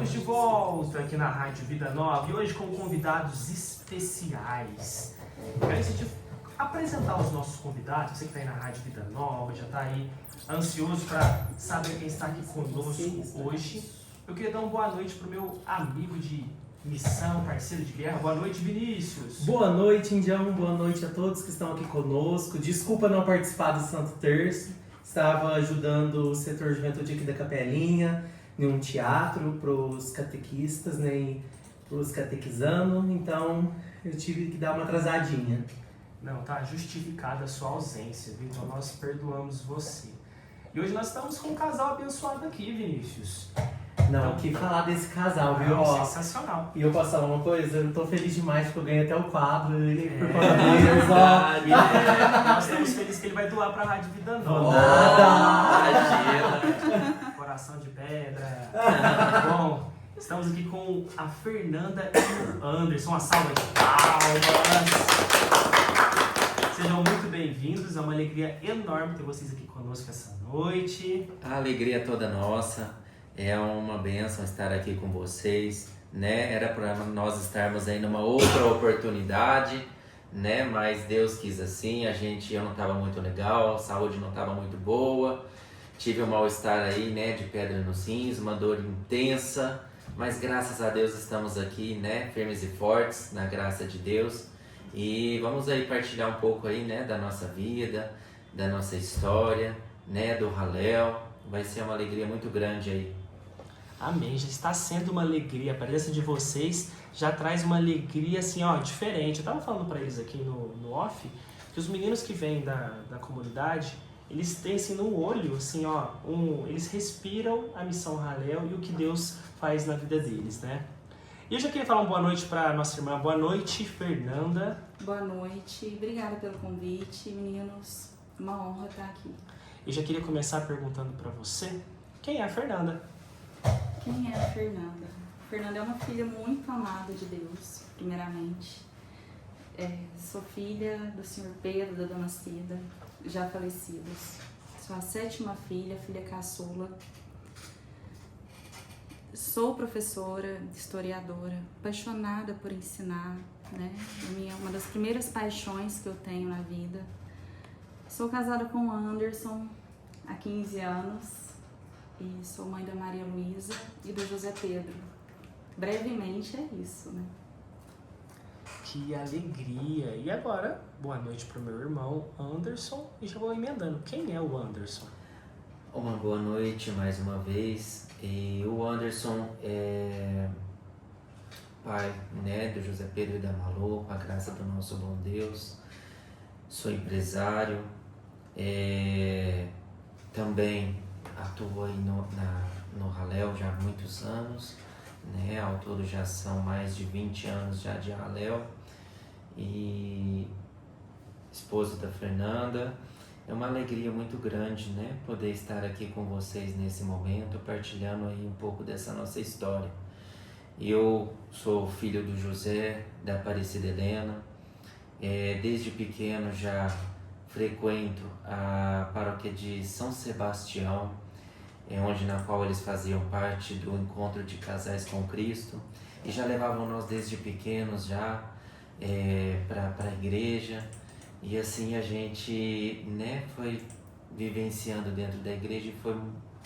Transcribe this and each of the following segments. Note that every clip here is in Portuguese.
Estamos de volta aqui na Rádio Vida Nova e hoje com convidados especiais. Antes de apresentar os nossos convidados, você que está aí na Rádio Vida Nova, já está aí ansioso para saber quem está aqui conosco hoje, eu queria dar uma boa noite para o meu amigo de missão, parceiro de guerra. Boa noite, Vinícius. Boa noite, Indião. Boa noite a todos que estão aqui conosco. Desculpa não participar do Santo Terço. Estava ajudando o setor de juventude aqui da Capelinha, em um teatro para os catequistas, nem para os catequizando. Então, eu tive que dar uma atrasadinha. Não, tá justificada a sua ausência, viu? Então nós perdoamos você. E hoje nós estamos com um casal abençoado aqui, Vinícius. Não, o que falar desse casal, viu? Sensacional. E eu posso falar uma coisa? Eu tô feliz demais que eu ganhei até o quadro. Por conta deles, nós estamos felizes que ele vai doar pra Rádio Vida Nova. Coração de pedra. Bom, estamos aqui com a Fernanda e o Anderson. Uma salva de palmas. Sejam muito bem-vindos. É uma alegria enorme ter vocês aqui conosco essa noite. A alegria toda nossa. É uma bênção estar aqui com vocês, né? Era para nós estarmos aí numa outra oportunidade, né? Mas Deus quis assim, eu não estava muito legal, a saúde não estava muito boa, tive um mal-estar aí, né? De pedra nos rins, uma dor intensa, mas graças a Deus estamos aqui, né? Firmes e fortes, na graça de Deus. E vamos aí partilhar um pouco aí, né? Da nossa vida, da nossa história, né? Do Halel. Vai ser uma alegria muito grande aí. Amém, já está sendo uma alegria, a presença de vocês já traz uma alegria assim, ó, diferente. Eu estava falando para eles aqui no off, que os meninos que vêm da comunidade, eles têm assim no olho, assim, ó, eles respiram a missão Halel e o que Deus faz na vida deles, né? E eu já queria falar uma boa noite para nossa irmã. Boa noite, Fernanda. Boa noite, obrigada pelo convite, meninos, uma honra estar aqui. Eu já queria começar perguntando para você, quem é a Fernanda? Quem é a Fernanda? Fernanda é uma filha muito amada de Deus, primeiramente. Sou filha do senhor Pedro e da dona Cida, já falecidos. Sou a 7ª filha, filha caçula. Sou professora, historiadora, apaixonada por ensinar, né? Uma das primeiras paixões que eu tenho na vida. Sou casada com o Anderson há 15 anos. E sou mãe da Maria Luísa e do José Pedro. Brevemente é isso, né? Que alegria! E agora, boa noite para o meu irmão Anderson. E já vou emendando. Quem é o Anderson? Uma boa noite mais uma vez. E o Anderson é pai, né, do José Pedro e da Malu, com a graça do nosso bom Deus. Sou empresário. Também atuo aí no Halel já há muitos anos, né? Ao todo já são mais de 20 anos já de Halel. E esposo da Fernanda. É uma alegria muito grande, né? Poder estar aqui com vocês nesse momento, partilhando aí um pouco dessa nossa história. Eu sou filho do José, da Aparecida Helena. Desde pequeno já frequento a paróquia de São Sebastião, na qual eles faziam parte do encontro de casais com Cristo, e já levavam nós desde pequenos já para a igreja, e assim a gente, né, foi vivenciando dentro da igreja e foi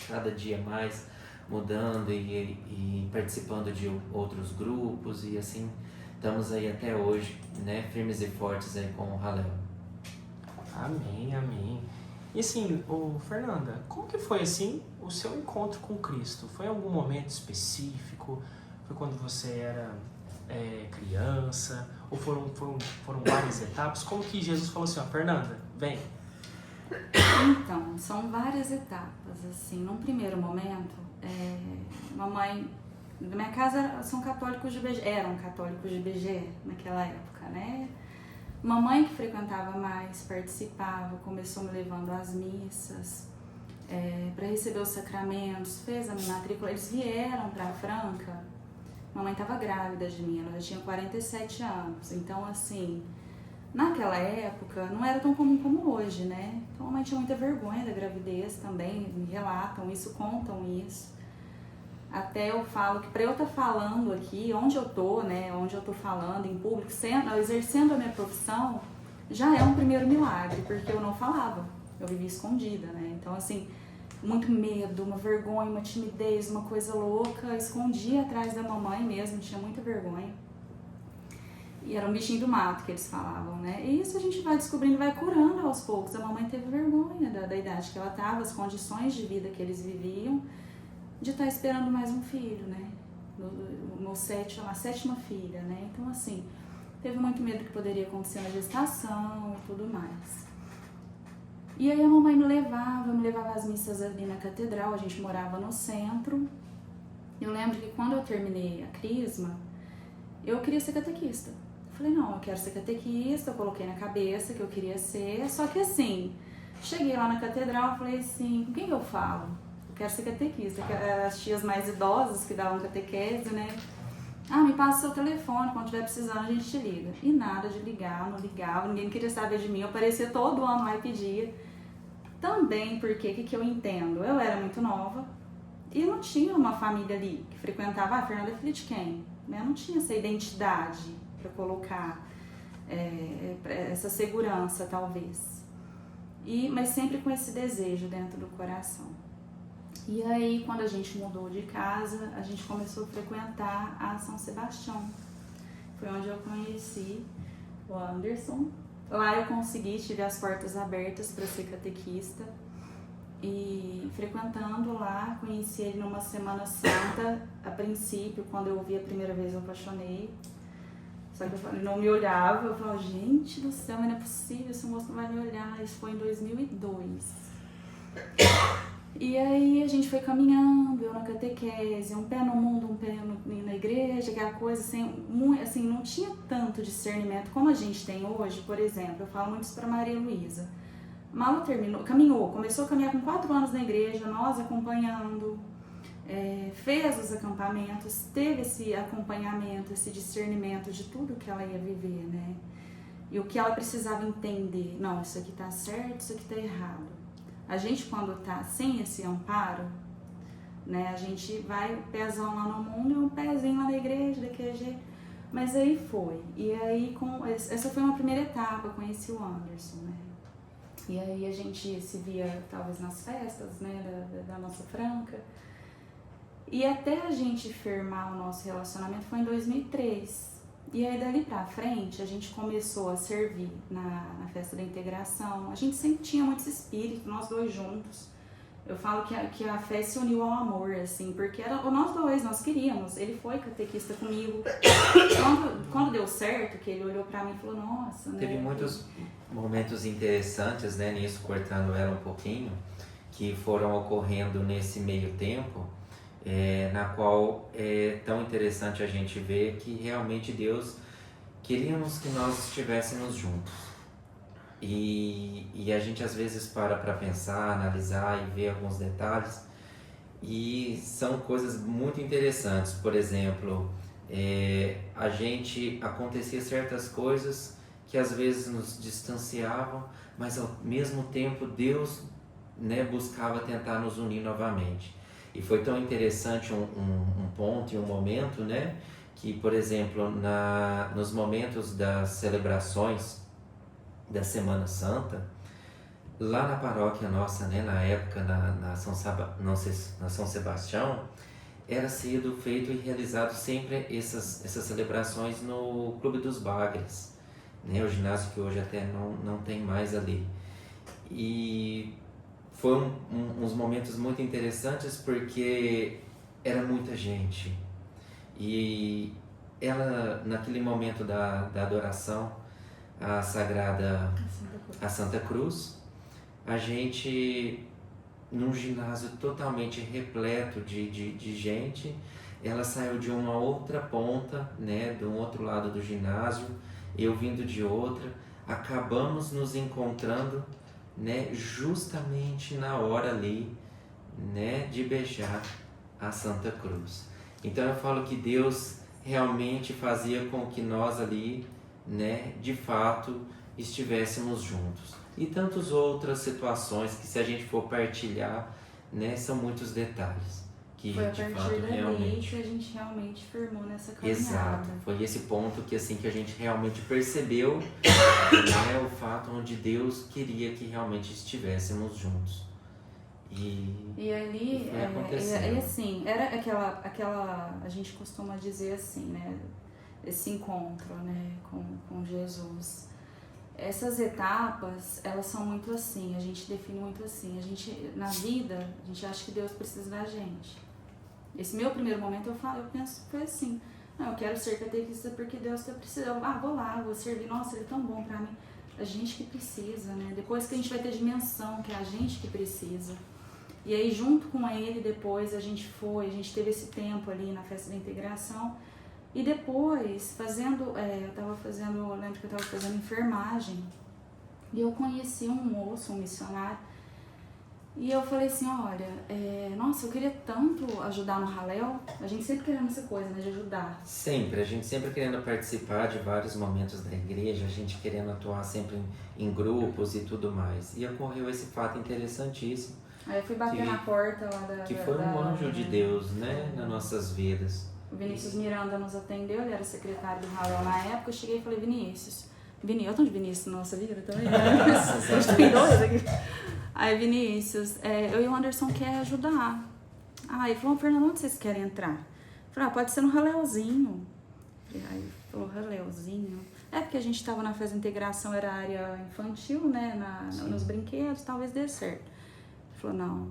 cada dia mais mudando e participando de outros grupos, e assim estamos aí até hoje, né, firmes e fortes aí com o Halel. Amém, amém. E assim, Fernanda, como que foi assim o seu encontro com Cristo? Foi em algum momento específico? Foi quando você era criança? Ou foram várias etapas? Como que Jesus falou assim, ó, Fernanda, vem? Então, são várias etapas, assim. Num primeiro momento, mamãe... Na minha casa eram católicos de BGE naquela época, né? Mamãe que frequentava mais, participava, começou me levando às missas, para receber os sacramentos, fez a minha matrícula. Eles vieram para Franca, mamãe estava grávida de mim, ela já tinha 47 anos. Então, assim, naquela época não era tão comum como hoje, né? Então, mamãe tinha muita vergonha da gravidez também, me relatam isso, contam isso. Até eu falo que para eu estar falando aqui, onde eu tô, né, onde eu tô falando em público, exercendo a minha profissão, já é um primeiro milagre, porque eu não falava, eu vivia escondida, né? Então, assim, muito medo, uma vergonha, uma timidez, uma coisa louca, escondia atrás da mamãe mesmo, tinha muita vergonha. E era um bichinho do mato que eles falavam, né? E isso a gente vai descobrindo, vai curando aos poucos. A mamãe teve vergonha da idade que ela estava, as condições de vida que eles viviam, de estar esperando mais um filho, né? A sétima filha, né? Então, assim, teve muito medo que poderia acontecer na gestação e tudo mais. E aí a mamãe me levava às missas ali na catedral, a gente morava no centro. Eu lembro que quando eu terminei a crisma, eu queria ser catequista. Falei, não, eu quero ser catequista, eu coloquei na cabeça que eu queria ser, só que assim, cheguei lá na catedral e falei assim, com quem que eu falo? Eu quero ser catequista, que as tias mais idosas que davam catequese, né? Ah, me passa o seu telefone, quando estiver precisando a gente te liga. E nada de ligar, não ligava, ninguém queria saber de mim, eu aparecia todo ano lá e pedia. Também porque, o que eu entendo? Eu era muito nova e não tinha uma família ali que frequentava, a Fernanda é filha de quem? Eu não tinha essa identidade para colocar, essa segurança talvez. Mas sempre com esse desejo dentro do coração. E aí, quando a gente mudou de casa, a gente começou a frequentar a São Sebastião. Foi onde eu conheci o Anderson. Lá eu tive as portas abertas para ser catequista. E frequentando lá, conheci ele numa Semana Santa. A princípio, quando eu o vi a primeira vez, eu apaixonei. Só que ele não me olhava. Eu falava, gente do céu, mas não é possível, esse moço não vai me olhar. Isso foi em 2002. E aí a gente foi caminhando, eu na catequese, um pé no mundo, um pé na igreja, aquela coisa assim, não tinha tanto discernimento como a gente tem hoje. Por exemplo, eu falo muito isso para Maria Luísa. Mal começou a caminhar com 4 anos na igreja, nós acompanhando, fez os acampamentos, teve esse acompanhamento, esse discernimento de tudo que ela ia viver, né? E o que ela precisava entender, não, isso aqui tá certo, isso aqui tá errado. A gente, quando tá sem esse amparo, né, a gente vai um pezão lá no mundo e um pezinho lá na igreja, daquele jeito. Mas aí foi. E aí, essa foi uma primeira etapa, eu conheci o Anderson, né? E aí a gente se via, talvez, nas festas, né, da nossa Franca. E até a gente firmar o nosso relacionamento foi em 2003. E aí, dali pra frente, a gente começou a servir na festa da integração. A gente sempre tinha muito esse espírito, nós dois juntos. Eu falo que a fé se uniu ao amor, assim, porque era nós dois, nós queríamos. Ele foi catequista comigo. Quando deu certo, que ele olhou pra mim e falou, nossa, né? Teve muitos momentos interessantes, né, nisso, cortando ela um pouquinho, que foram ocorrendo nesse meio tempo. Na qual é tão interessante a gente ver que realmente Deus queríamos que nós estivéssemos juntos. E a gente às vezes para pensar, analisar e ver alguns detalhes, e são coisas muito interessantes. Por exemplo, acontecia certas coisas que às vezes nos distanciavam, mas ao mesmo tempo Deus, né, buscava tentar nos unir novamente. E foi tão interessante um ponto e um momento, né, que, por exemplo, nos momentos das celebrações da Semana Santa, lá na paróquia nossa, né, na época, na São Sebastião, era sido feito e realizado sempre essas celebrações no Clube dos Bagres, né, o ginásio que hoje até não tem mais ali. E foi uns momentos muito interessantes porque era muita gente. E ela, naquele momento da adoração à Santa Cruz, a gente, num ginásio totalmente repleto de gente, ela saiu de uma outra ponta, né, de um outro lado do ginásio, eu vindo de outra, acabamos nos encontrando, né, justamente na hora ali, né, de beijar a Santa Cruz. Então eu falo que Deus realmente fazia com que nós ali, né, de fato estivéssemos juntos. E tantas outras situações que, se a gente for partilhar, né, são muitos detalhes que Foi a de partir fato dali realmente. que a gente realmente firmou nessa caminhada. Exato, foi esse ponto que assim que a gente realmente percebeu, né, o fato onde Deus queria que realmente estivéssemos juntos. E ali, foi acontecendo. e assim, era aquela, a gente costuma dizer assim, né, esse encontro, né, com Jesus. Essas etapas, elas são muito assim, a gente define muito assim, a gente, na vida, a gente acha que Deus precisa da gente. Esse meu primeiro momento, eu penso que foi assim, não, eu quero ser catequista porque Deus está precisando, vou lá, vou servir, nossa, ele é tão bom pra mim. A gente que precisa, né, depois que a gente vai ter dimensão, que é a gente que precisa. E aí, junto com ele, depois a gente teve esse tempo ali na festa da integração. E depois, eu lembro que eu estava fazendo enfermagem. E eu conheci um moço, um missionário. E eu falei assim, olha, nossa, eu queria tanto ajudar no Halel. A gente sempre querendo essa coisa, né, de ajudar. Sempre, a gente sempre querendo participar de vários momentos da igreja, a gente querendo atuar sempre em grupos e tudo mais. E ocorreu esse fato interessantíssimo. Aí eu fui bater na porta lá da... Que foi um anjo de Deus, né, nas nossas vidas. O Vinícius Miranda nos atendeu, ele era secretário do Halel na época. Eu cheguei e falei, Vinícius, eu tô de Vinícius na nossa vida também, né? A gente tem dois aqui. Aí, Vinícius, eu e o Anderson quer ajudar. Aí ele falou, Fernando, onde vocês querem entrar? Eu falei, pode ser no Halelzinho. Aí ele falou, Halelzinho? Porque a gente tava na festa de integração, era área infantil, né, nos brinquedos, talvez dê certo. Ele falou, não,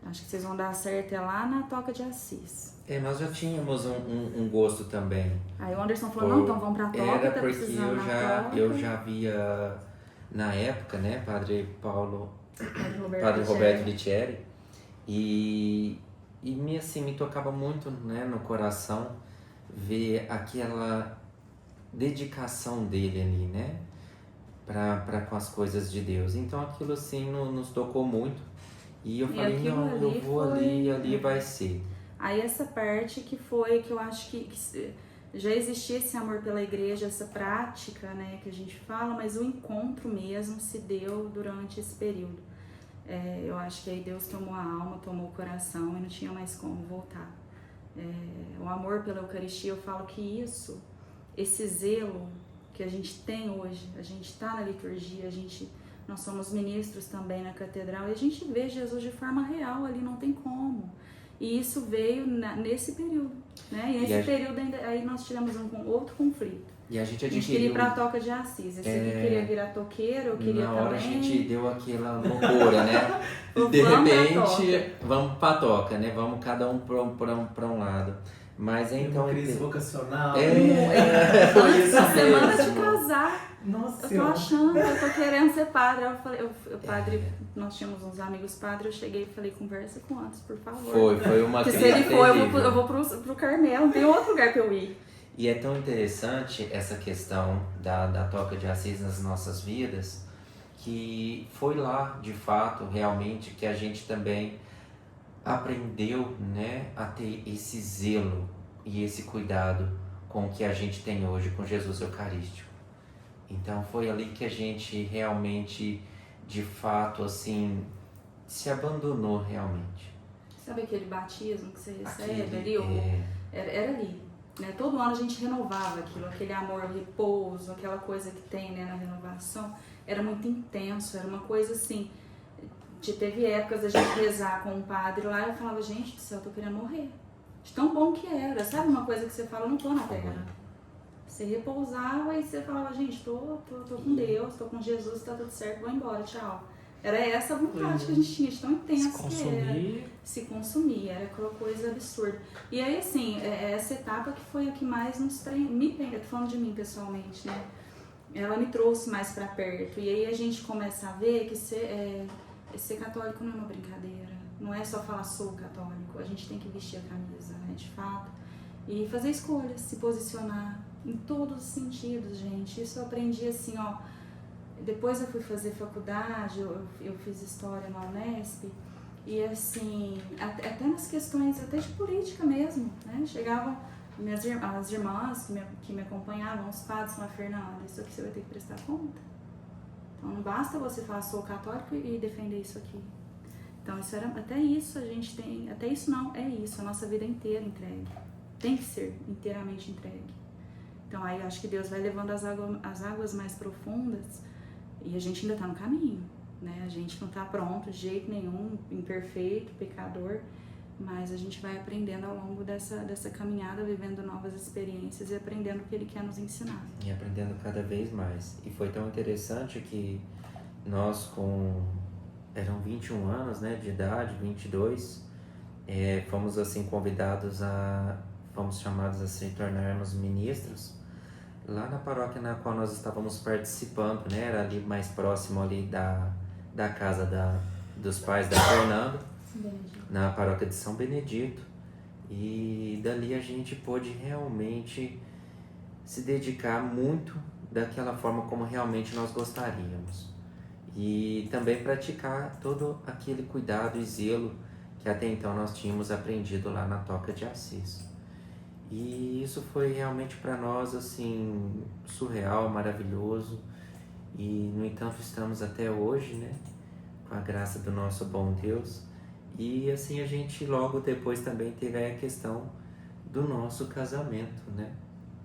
acho que vocês vão dar certo lá na Toca de Assis. Nós já tínhamos um gosto também. Aí o Anderson falou, não, então vamos pra Toca, Era tá porque precisando eu já via, na época, né, Padre Roberto Litieri, e me tocava muito, né, no coração ver aquela dedicação dele ali, né, para com as coisas de Deus. Então aquilo assim nos tocou muito. E eu falei, não, eu vou ali, vai ser. Aí essa parte que eu acho que já existia esse amor pela igreja, essa prática, né, que a gente fala, mas o encontro mesmo se deu durante esse período. Eu acho que aí Deus tomou a alma, tomou o coração e não tinha mais como voltar. O amor pela Eucaristia, eu falo que esse zelo que a gente tem hoje, a gente está na liturgia, nós somos ministros também na catedral e a gente vê Jesus de forma real ali, não tem como. E isso veio nesse período, né? E nesse período ainda, aí nós tivemos outro conflito. E a gente adquiriu... A gente queria ir pra Toca de Assis. Esse aqui queria virar toqueiro, eu queria também. Na hora a gente deu aquela loucura, né? De repente, vamos pra Toca, né? Vamos cada um pra um lado. Mas então... Uma crise vocacional. Antes da semana de casar. Nossa, eu tô achando, eu tô querendo ser padre. Eu falei, padre, nós tínhamos uns amigos padres, eu cheguei e falei, conversa com antes, por favor. Foi uma crise. Se ele for, eu vou pro Carmelo, não tem outro lugar pra eu ir. E é tão interessante essa questão da Toca de Assis nas nossas vidas, que foi lá, de fato, realmente, que a gente também aprendeu, né, a ter esse zelo e esse cuidado com o que a gente tem hoje com Jesus Eucarístico. Então foi ali que a gente realmente, de fato, assim, se abandonou realmente. Sabe aquele batismo que você recebe ali? Era ali. Né? Todo ano a gente renovava aquilo, aquele amor ao repouso, aquela coisa que tem, né, na renovação. Era muito intenso, era uma coisa assim. Teve épocas da gente rezar com um padre lá e eu falava, gente do céu, eu tô querendo morrer. De tão bom que era. Sabe uma coisa que você fala, eu não tô na terra. Você repousava e você falava, gente, tô com Deus, tô com Jesus, tá tudo certo, vou embora, tchau. Era essa a vontade que a gente tinha, de tão intensa que era. Se consumir, era aquela coisa absurda. E aí, assim, essa etapa que foi a que mais me prendeu, tô falando de mim pessoalmente, né? Ela me trouxe mais pra perto. E aí a gente começa a ver que ser católico não é uma brincadeira. Não é só falar sou católico, a gente tem que vestir a camisa, né, de fato. E fazer escolhas, se posicionar em todos os sentidos, gente. Isso eu aprendi assim, ó. Depois eu fui fazer faculdade, eu fiz história na Unesp. E assim, até nas questões até de política mesmo, né? Chegavam as irmãs que me acompanhavam, os padres, falavam, Fernanda, isso aqui você vai ter que prestar conta. Então não basta você falar, sou católico e defender isso aqui. Então isso era, até isso a gente tem, até isso não, é isso, a nossa vida inteira entregue. Tem que ser inteiramente entregue. Então aí eu acho que Deus vai levando as águas mais profundas e a gente ainda está no caminho, né? A gente não está pronto de jeito nenhum, imperfeito, pecador, mas a gente vai aprendendo ao longo dessa caminhada, vivendo novas experiências e aprendendo o que Ele quer nos ensinar. E aprendendo cada vez mais. E foi tão interessante que nós eram 21 anos, né, de idade, 22, fomos assim fomos chamados a se tornarmos ministros lá na paróquia na qual nós estávamos participando, né, era ali mais próximo ali da casa dos pais da Fernanda, na paróquia de São Benedito, e dali a gente pôde realmente se dedicar muito daquela forma como realmente nós gostaríamos. E também praticar todo aquele cuidado e zelo que até então nós tínhamos aprendido lá na Toca de Assis. E isso foi realmente para nós assim surreal, maravilhoso. E no entanto estamos até hoje, né, com a graça do nosso bom Deus. E assim a gente logo depois também teve a questão do nosso casamento, né?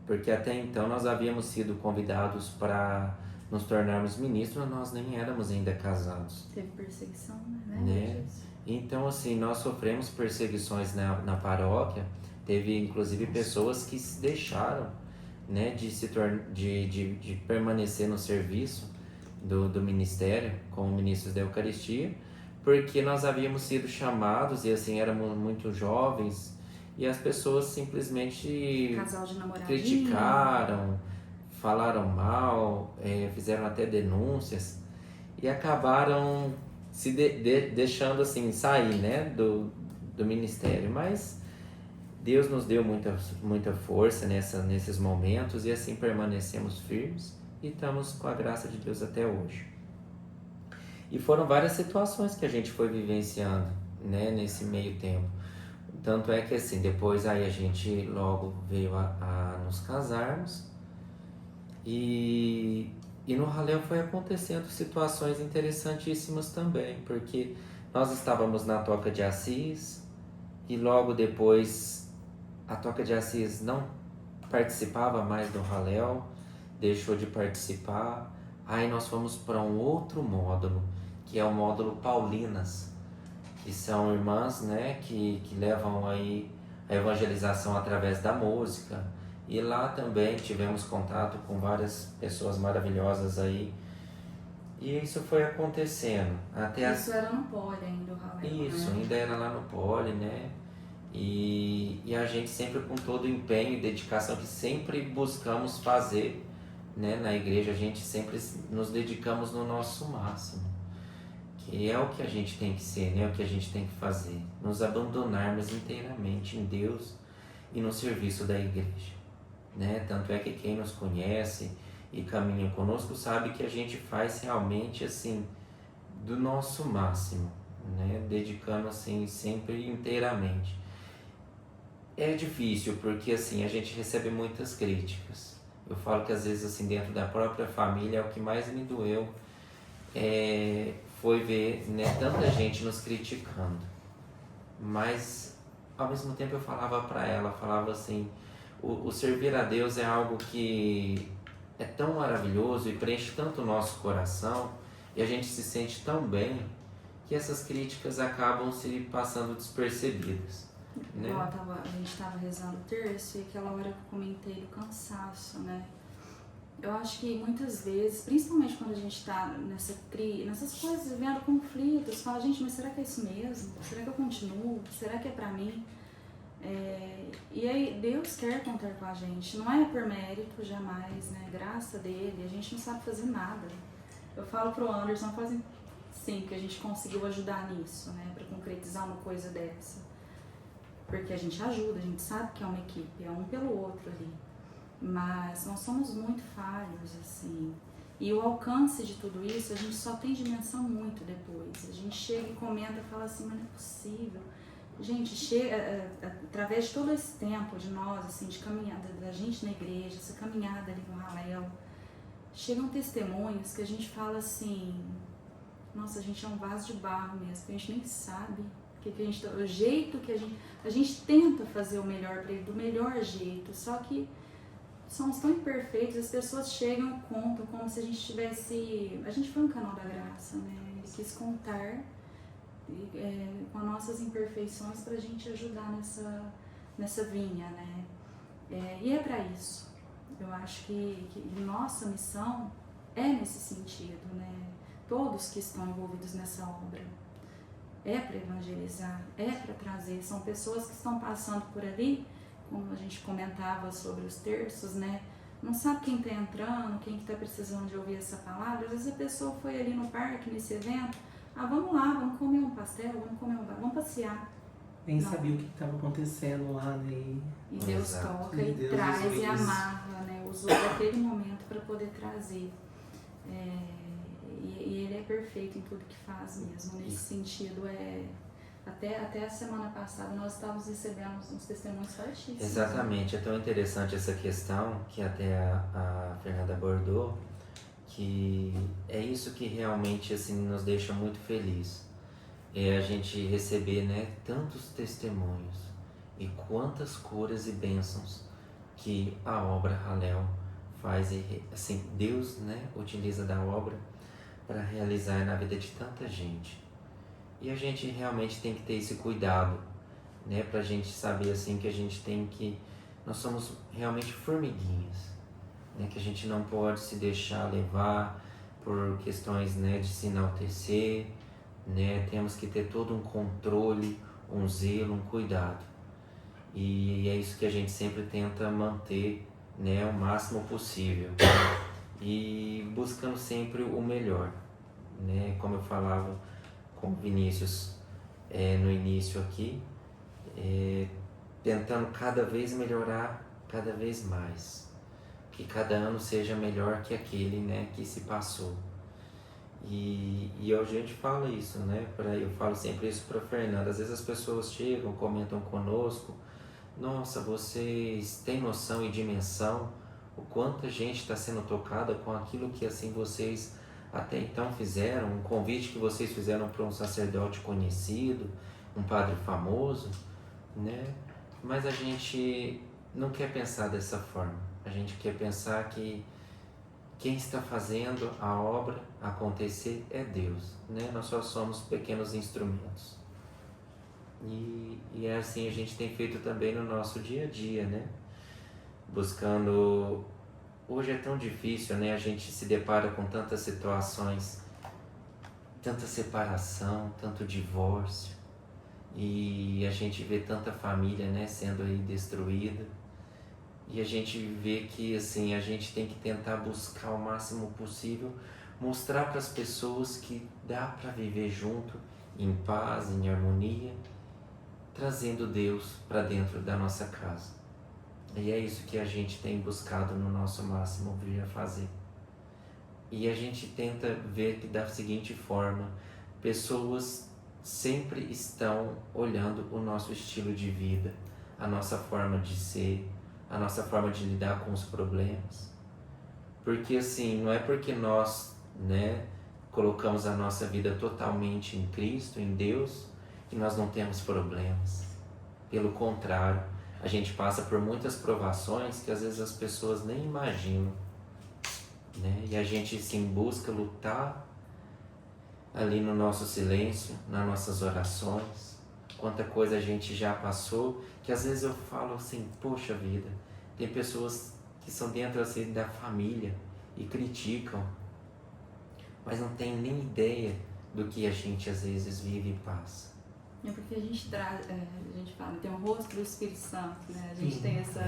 Porque até então nós havíamos sido convidados para nos tornarmos ministros, nós nem éramos ainda casados. Teve perseguição, né? Então assim, nós sofremos perseguições na paróquia, teve inclusive pessoas que se deixaram, né, de permanecer no serviço do ministério como ministros da Eucaristia, porque nós havíamos sido chamados e assim éramos muito jovens e as pessoas simplesmente Casal de namoradinho, criticaram, falaram mal, fizeram até denúncias e acabaram se deixando assim sair, né, do ministério. Mas Deus nos deu muita força nesses momentos e assim permanecemos firmes e estamos com a graça de Deus até hoje. E foram várias situações que a gente foi vivenciando, né, nesse meio tempo. Tanto é que assim, depois aí a gente logo veio a nos casarmos e no Halel foi acontecendo situações interessantíssimas também, porque nós estávamos na Toca de Assis e logo depois a Toca de Assis não participava mais do Halel, deixou de participar. Aí nós fomos para um outro módulo, que é o módulo Paulinas, que são irmãs, né, que levam aí a evangelização através da música. E lá também tivemos contato com várias pessoas maravilhosas aí. E isso foi acontecendo. Isso era no Poli ainda, o Halel. Isso, ainda era lá no Poli, né? E a gente sempre com todo o empenho e dedicação que sempre buscamos fazer, né, na igreja, a gente sempre nos dedicamos no nosso máximo. Que é o que a gente tem que ser, né? O que a gente tem que fazer. Nos abandonarmos inteiramente em Deus e no serviço da igreja, né? Tanto é que quem nos conhece e caminha conosco sabe que a gente faz realmente assim do nosso máximo, né? Dedicando assim sempre inteiramente. É difícil porque assim a gente recebe muitas críticas. Eu falo que às vezes assim dentro da própria família o que mais me doeu foi ver, né, tanta gente nos criticando. Mas ao mesmo tempo eu falava para ela, falava assim, o servir a Deus é algo que é tão maravilhoso e preenche tanto o nosso coração e a gente se sente tão bem que essas críticas acabam se passando despercebidas, né? A gente estava rezando o terço e aquela hora que eu comentei do cansaço, né? Eu acho que muitas vezes, principalmente quando a gente está nessas coisas, vivendo conflitos, fala, gente, mas será que é isso mesmo? Será que eu continuo? Será que é pra mim? E aí Deus quer contar com a gente, não é por mérito jamais, né? Graça dele, a gente não sabe fazer nada. Eu falo pro Anderson, fazem sim, que a gente conseguiu ajudar nisso, né? Pra concretizar uma coisa dessa. Porque a gente ajuda, a gente sabe que é uma equipe, é um pelo outro ali. Mas nós somos muito falhos, assim. E o alcance de tudo isso, a gente só tem dimensão muito depois. A gente chega e comenta e fala assim, mas não é possível. Gente, chega, através de todo esse tempo de nós, assim, de caminhada da gente na igreja, essa caminhada ali no Halel, chegam testemunhos que a gente fala assim, nossa, a gente é um vaso de barro mesmo, a gente nem sabe o jeito que a gente tenta fazer o melhor para ele, do melhor jeito, só que somos tão imperfeitos, as pessoas chegam e contam como se a gente tivesse... A gente foi um canal da graça, né? Ele quis contar com as nossas imperfeições pra gente ajudar nessa vinha, né? E é para isso. Eu acho que nossa missão é nesse sentido, né? Todos que estão envolvidos nessa obra. É para evangelizar, é para trazer. São pessoas que estão passando por ali, como a gente comentava sobre os terços, né? Não sabe quem está entrando, quem está precisando de ouvir essa palavra. Às vezes a pessoa foi ali no parque, nesse evento, vamos lá, vamos comer um pastel, vamos passear. Nem sabia o que estava acontecendo lá, né? E Deus Exato. toca e Deus traz usou e isso. amarra, né? Usou aquele momento para poder trazer. E ele é perfeito em tudo que faz mesmo. Nesse sentido, até a semana passada nós estávamos recebendo uns testemunhos fortíssimos. Exatamente, é tão interessante essa questão que até a Fernanda abordou, que é isso que realmente assim, nos deixa muito feliz. É a gente receber, né, tantos testemunhos e quantas curas e bênçãos que a obra Hallel faz. Assim, Deus, né, utiliza da obra para realizar na vida de tanta gente. E a gente realmente tem que ter esse cuidado, né, para a gente saber assim que a gente tem que... Nós somos realmente formiguinhas, né, que a gente não pode se deixar levar por questões, né, de se enaltecer, né, temos que ter todo um controle, um zelo, um cuidado. E é isso que a gente sempre tenta manter, né, o máximo possível. E buscando sempre o melhor, né, como eu falava com o Vinícius no início aqui, tentando cada vez melhorar, cada vez mais, que cada ano seja melhor que aquele, né, que se passou. E a gente fala isso, né, eu falo sempre isso para Fernanda. Às vezes as pessoas chegam, comentam conosco, nossa, vocês têm noção e dimensão o quanto a gente está sendo tocada com aquilo que assim vocês até então fizeram, um convite que vocês fizeram para um sacerdote conhecido, um padre famoso, né? Mas a gente não quer pensar dessa forma. A gente quer pensar que quem está fazendo a obra acontecer é Deus, né? Nós só somos pequenos instrumentos. E é assim a gente tem feito também no nosso dia a dia, né? Buscando... Hoje é tão difícil, né? A gente se depara com tantas situações, tanta separação, tanto divórcio, e a gente vê tanta família, né, sendo aí destruída, e a gente vê que assim a gente tem que tentar buscar o máximo possível, mostrar para as pessoas que dá para viver junto, em paz, em harmonia, trazendo Deus para dentro da nossa casa. E é isso que a gente tem buscado no nosso máximo vir a fazer. E a gente tenta ver que da seguinte forma, pessoas sempre estão olhando o nosso estilo de vida, a nossa forma de ser, a nossa forma de lidar com os problemas. Porque assim, não é porque nós, né, colocamos a nossa vida totalmente em Cristo, em Deus, que nós não temos problemas. Pelo contrário, a gente passa por muitas provações que às vezes as pessoas nem imaginam, né? E a gente sim busca lutar ali no nosso silêncio, nas nossas orações. Quanta coisa a gente já passou, que às vezes eu falo assim, poxa vida, tem pessoas que são dentro assim da família e criticam, mas não tem nem ideia do que a gente às vezes vive e passa. É porque a gente traz, a gente fala, tem o rosto do Espírito Santo, né? A gente tem essa,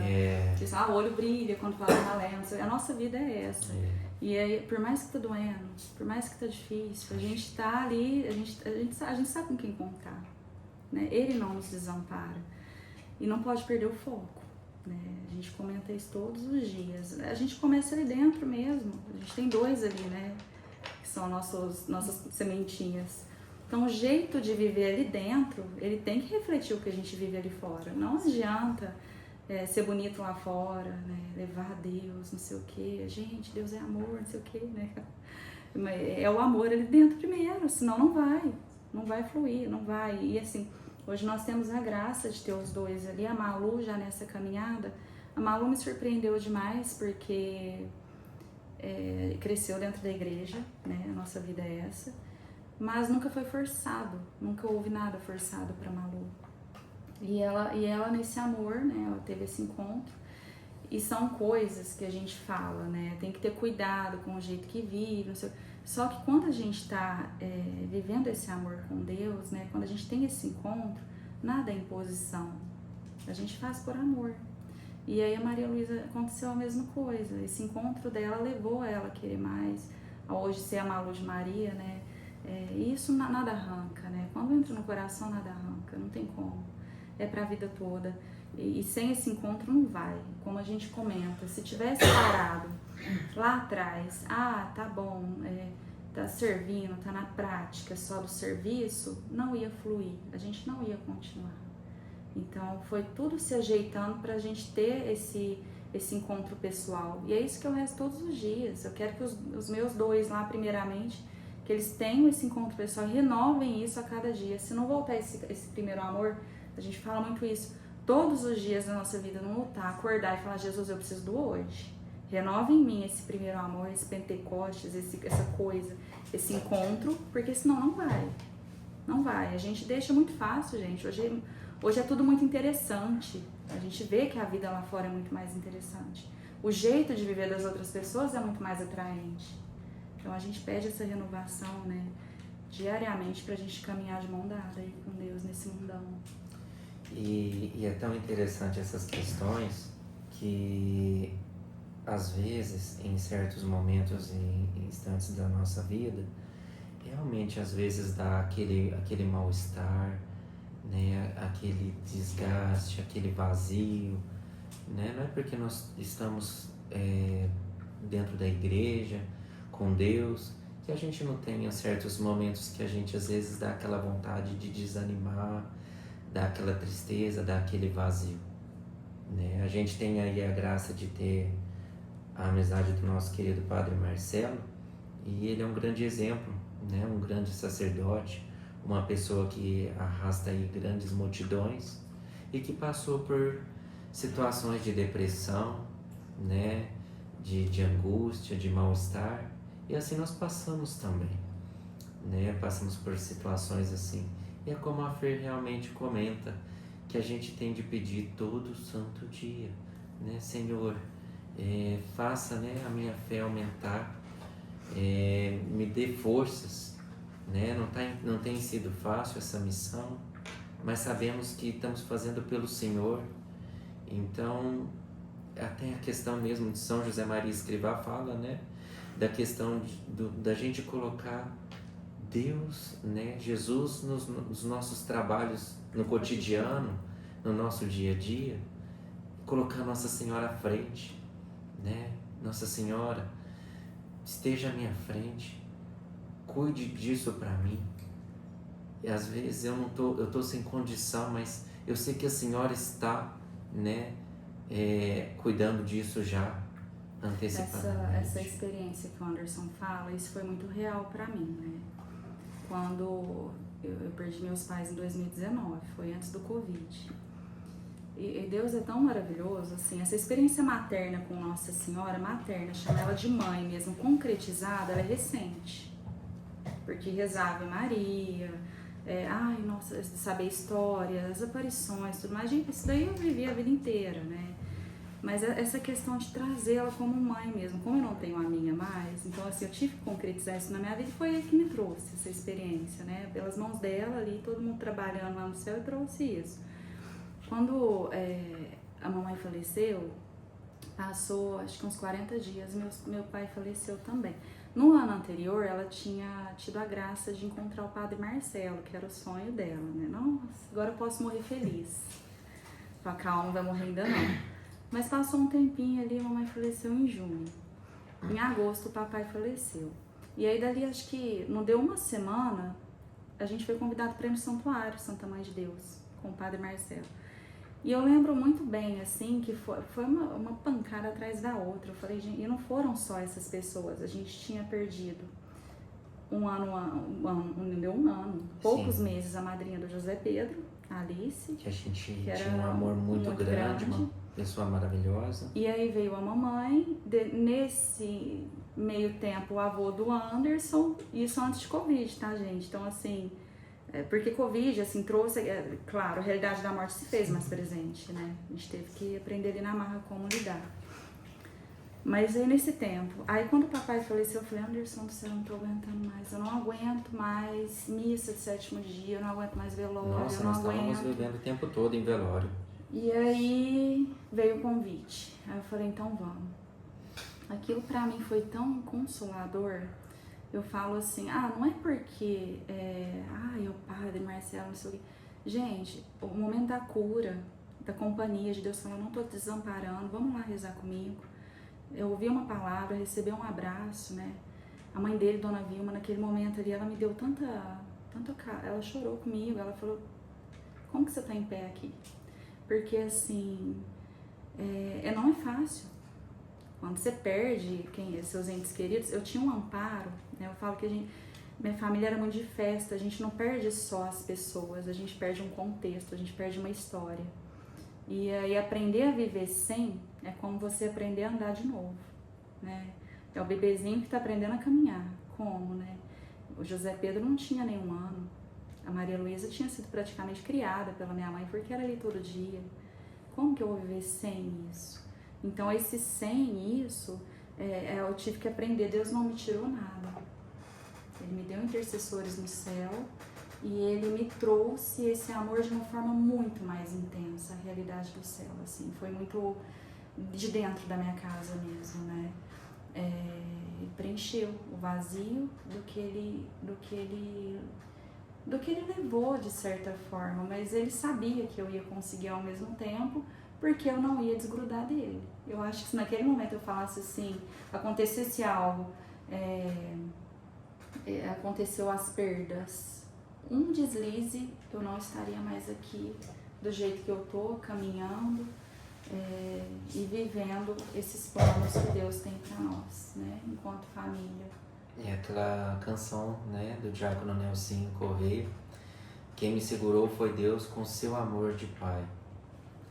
o olho brilha quando fala Hallel, a nossa vida é essa. E aí, por mais que tá doendo, por mais que tá difícil, a gente tá ali, a gente sabe com quem contar, né? Ele não nos desampara e não pode perder o foco, né? A gente comenta isso todos os dias. A gente começa ali dentro mesmo, a gente tem dois ali, né? Que são nossas sementinhas. Então, o jeito de viver ali dentro, ele tem que refletir o que a gente vive ali fora. Não adianta ser bonito lá fora, né? Levar a Deus, não sei o quê. Gente, Deus é amor, não sei o quê, né? É o amor ali dentro primeiro, senão não vai fluir, não vai. E assim, hoje nós temos a graça de ter os dois ali. A Malu já nessa caminhada, a Malu me surpreendeu demais porque cresceu dentro da igreja, né? A nossa vida é essa, mas nunca foi forçado, nunca houve nada forçado para Malu. E ela nesse amor, né? Ela teve esse encontro. E são coisas que a gente fala, né? Tem que ter cuidado com o jeito que vive, não sei. Só que quando a gente está vivendo esse amor com Deus, né? Quando a gente tem esse encontro, nada é imposição. A gente faz por amor. E aí a Maria Luísa aconteceu a mesma coisa. Esse encontro dela levou ela a querer mais, a hoje ser a Malu de Maria, né? E isso nada arranca, né? Quando entra no coração, nada arranca, não tem como. É pra vida toda. E sem esse encontro não vai. Como a gente comenta, se tivesse parado lá atrás, tá bom, tá servindo, tá na prática só do serviço, não ia fluir, a gente não ia continuar. Então foi tudo se ajeitando pra gente ter esse encontro pessoal. E é isso que eu rezo todos os dias. Eu quero que os meus dois lá, primeiramente, que eles tenham esse encontro pessoal e renovem isso a cada dia. Se não voltar esse primeiro amor, a gente fala muito isso, todos os dias da nossa vida, não voltar, acordar e falar, Jesus, eu preciso do hoje. Renova em mim esse primeiro amor, esse Pentecostes, essa coisa, esse encontro, porque senão não vai. Não vai. A gente deixa muito fácil, gente. Hoje é tudo muito interessante. A gente vê que a vida lá fora é muito mais interessante. O jeito de viver das outras pessoas é muito mais atraente. Então a gente pede essa renovação, né, diariamente, pra gente caminhar de mão dada aí com Deus nesse mundão. E é tão interessante essas questões que, às vezes, em certos momentos e instantes da nossa vida, realmente, às vezes, dá aquele mal-estar, né? Aquele desgaste, aquele vazio, né? Não é porque nós estamos dentro da igreja, com Deus, que a gente não tenha certos momentos que a gente, às vezes, dá aquela vontade de desanimar, dá aquela tristeza, dá aquele vazio, né? A gente tem aí a graça de ter a amizade do nosso querido Padre Marcelo, e ele é um grande exemplo, né? Um grande sacerdote, uma pessoa que arrasta aí grandes multidões e que passou por situações de depressão, né? De angústia, de mal-estar, e assim nós passamos também, né? Passamos por situações assim. E é como a Fer realmente comenta, que a gente tem de pedir todo santo dia, né? Senhor, faça, né, a minha fé aumentar, me dê forças, né? Não tem sido fácil essa missão, mas sabemos que estamos fazendo pelo Senhor. Então, até a questão mesmo de São José Maria Escrivá fala, né, da questão da gente colocar Deus, né, Jesus nos nossos trabalhos, no cotidiano, no nosso dia a dia, colocar Nossa Senhora à frente, né? Nossa Senhora, esteja à minha frente, cuide disso para mim. E às vezes eu tô sem condição, mas eu sei que a Senhora está, né, cuidando disso já antecipadamente. Essa experiência que o Anderson fala, isso foi muito real para mim, né? Quando eu perdi meus pais em 2019, foi antes do Covid. E Deus é tão maravilhoso, assim, essa experiência materna com Nossa Senhora, materna, chama ela de mãe mesmo, concretizada, ela é recente. Porque rezava em Maria, nossa, saber história, as aparições, tudo mais, gente, isso daí eu vivi a vida inteira, né? Mas essa questão de trazê-la como mãe mesmo, como eu não tenho a minha mais, então assim, eu tive que concretizar isso na minha vida e foi ele que me trouxe essa experiência, né? Pelas mãos dela ali, todo mundo trabalhando lá no céu, eu trouxe isso. Quando a mamãe faleceu, passou acho que uns 40 dias, meu pai faleceu também. No ano anterior, ela tinha tido a graça de encontrar o Padre Marcelo, que era o sonho dela, né? Nossa, agora eu posso morrer feliz. Falei, calma, não vai morrer ainda não. Mas passou um tempinho ali, a mamãe faleceu em junho. Em agosto, o papai faleceu. E aí, dali, acho que não deu uma semana, a gente foi convidado para ir no santuário Santa Mãe de Deus, com o Padre Marcelo. E eu lembro muito bem, assim, que foi uma pancada atrás da outra. Eu falei, gente, e não foram só essas pessoas, a gente tinha perdido deu um ano, poucos Sim. meses, a madrinha do José Pedro, a Alice. Que a gente Que era tinha um amor muito grande, uma pessoa maravilhosa. E aí veio a mamãe, nesse meio tempo o avô do Anderson, isso antes de Covid, tá, gente? Então, assim, porque Covid, assim, trouxe, claro, a realidade da morte se fez mais presente, né? A gente teve que aprender ali na marra como lidar. Mas aí nesse tempo, aí quando o papai faleceu, eu falei, Anderson do céu, eu não tô aguentando mais, eu não aguento mais missa de 7º dia, eu não aguento mais velório, Nossa, eu não nós estávamos aguento. vivendo o tempo todo em velório. E aí veio o convite, aí eu falei, então vamos. Aquilo pra mim foi tão consolador, eu falo assim, não é porque, o padre Marcelo, não sei o quê. Gente, o momento da cura, da companhia de Deus falando, não tô te desamparando, vamos lá rezar comigo. Eu ouvi uma palavra, recebi um abraço, né? A mãe dele, Dona Vilma, naquele momento ali, ela me deu tanta ela chorou comigo, ela falou, como que você tá em pé aqui? Porque assim, não é fácil. Quando você perde seus entes queridos, eu tinha um amparo, né? Eu falo que minha família era muito de festa, a gente não perde só as pessoas, a gente perde um contexto, a gente perde uma história. E aí aprender a viver sem é como você aprender a andar de novo, né? É o bebezinho que está aprendendo a caminhar. Como, né? O José Pedro não tinha nenhum ano. A Maria Luísa tinha sido praticamente criada pela minha mãe porque era ali todo dia. Como que eu vou viver sem isso? Então esse sem isso, eu tive que aprender. Deus não me tirou nada. Ele me deu intercessores no céu. E ele me trouxe esse amor de uma forma muito mais intensa, a realidade do céu, assim, foi muito de dentro da minha casa mesmo, né? Preencheu o vazio do que ele levou de certa forma, mas ele sabia que eu ia conseguir ao mesmo tempo, porque eu não ia desgrudar dele. Eu acho que se naquele momento eu falasse assim, acontecesse algo, aconteceu as perdas, um deslize, eu não estaria mais aqui do jeito que eu tô, caminhando e vivendo esses planos que Deus tem para nós, né, enquanto família. É aquela canção, né, do Diácono Nelson Correia, quem me segurou foi Deus com seu amor de pai.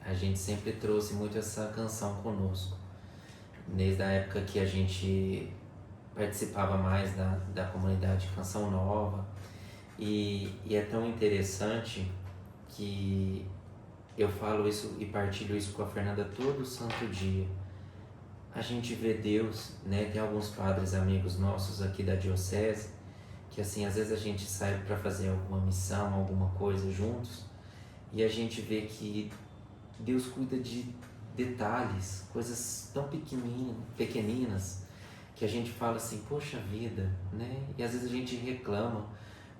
A gente sempre trouxe muito essa canção conosco, desde a época que a gente participava mais da comunidade Canção Nova. E é tão interessante que eu falo isso e partilho isso com a Fernanda todo santo dia. A gente vê Deus, né? Tem alguns padres amigos nossos aqui da diocese que assim, às vezes a gente sai para fazer alguma missão, alguma coisa juntos e a gente vê que Deus cuida de detalhes, coisas tão pequeninas que a gente fala assim, poxa vida, né? E às vezes a gente reclama,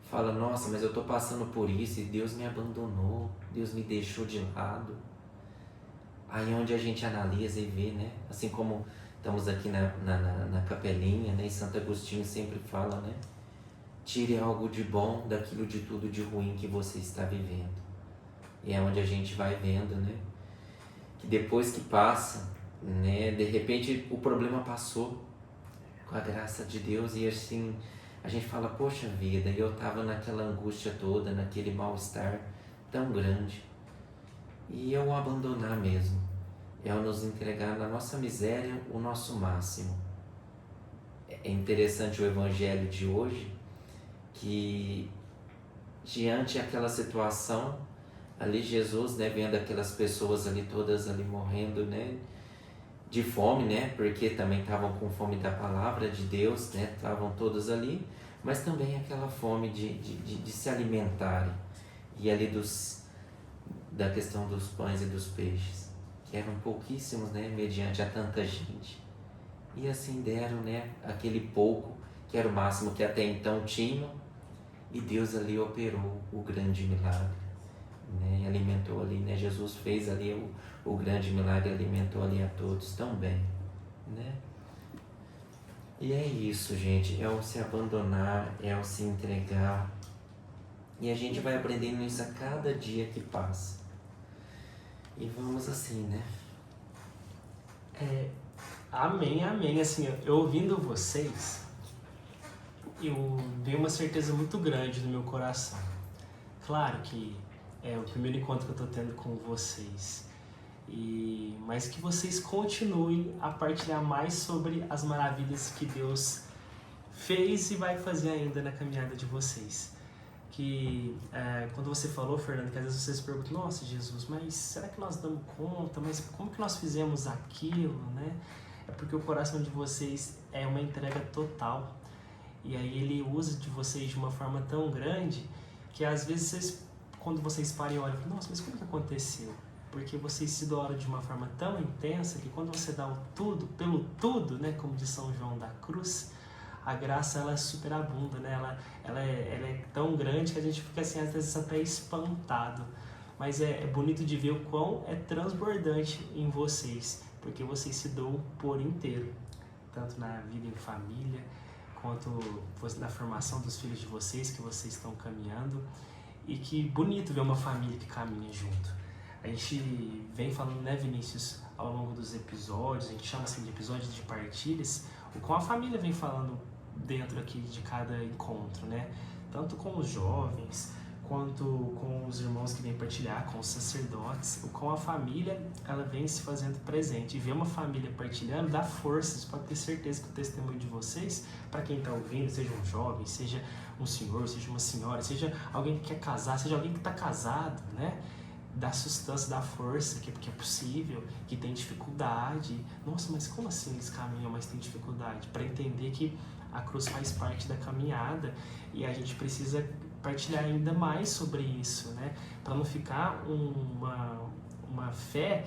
fala, nossa, mas eu tô passando por isso e Deus me abandonou, Deus me deixou de lado. Aí é onde a gente analisa e vê, né? Assim como estamos aqui na capelinha, né? E Santo Agostinho sempre fala, né? Tire algo de bom daquilo de tudo de ruim que você está vivendo. E é onde a gente vai vendo, né? Que depois que passa, né? De repente o problema passou com a graça de Deus e assim a gente fala, poxa vida, eu estava naquela angústia toda, naquele mal-estar tão grande. E é o abandonar mesmo, é o nos entregar na nossa miséria o nosso máximo. É interessante o evangelho de hoje, que diante daquela situação, ali Jesus, né, vendo aquelas pessoas ali todas ali morrendo, né, de fome, né, porque também estavam com fome da palavra de Deus, né, estavam todos ali, mas também aquela fome de se alimentarem, e ali da questão dos pães e dos peixes, que eram pouquíssimos, né, mediante a tanta gente, e assim deram, né, aquele pouco, que era o máximo que até então tinham, e Deus ali operou o grande milagre, né, alimentou ali, né, Jesus fez ali o grande milagre, alimentou ali a todos também, né. E é isso, gente, é o se abandonar, é o se entregar, e a gente vai aprendendo isso a cada dia que passa. E vamos assim, né? Amém, amém. Assim, eu ouvindo vocês, eu dei uma certeza muito grande no meu coração. Claro que é o primeiro encontro que eu tô tendo com vocês. Mas que vocês continuem a partilhar mais sobre as maravilhas que Deus fez e vai fazer ainda na caminhada de vocês. Que quando você falou, Fernando, que às vezes vocês perguntam, nossa, Jesus, mas será que nós damos conta? Mas como que nós fizemos aquilo, né? É porque o coração de vocês é uma entrega total. E aí ele usa de vocês de uma forma tão grande que às vezes quando vocês param e olham, nossa, mas como que aconteceu? Porque vocês se doam de uma forma tão intensa que quando você dá o tudo, pelo tudo, né, como diz São João da Cruz, a graça ela superabunda, né? Ela é tão grande que a gente fica assim, às vezes até espantado. Mas é bonito de ver o quão é transbordante em vocês, porque vocês se doam por inteiro, tanto na vida em família, quanto na formação dos filhos de vocês, que vocês estão caminhando. E que bonito ver uma família que caminha junto. A gente vem falando, né, Vinícius, ao longo dos episódios, a gente chama assim de episódios de partilhas, o qual a família vem falando dentro aqui de cada encontro, né? Tanto com os jovens, quanto com os irmãos que vêm partilhar, com os sacerdotes, o qual a família ela vem se fazendo presente. E ver uma família partilhando dá força, você pode ter certeza que o testemunho de vocês, para quem está ouvindo, seja um jovem, seja um senhor, seja uma senhora, seja alguém que quer casar, seja alguém que está casado, né? Dá sustância, dá força, porque é possível, que tem dificuldade. Nossa, mas como assim eles caminham, mas tem dificuldade? Para entender que a cruz faz parte da caminhada e a gente precisa partilhar ainda mais sobre isso, né? Para não ficar uma fé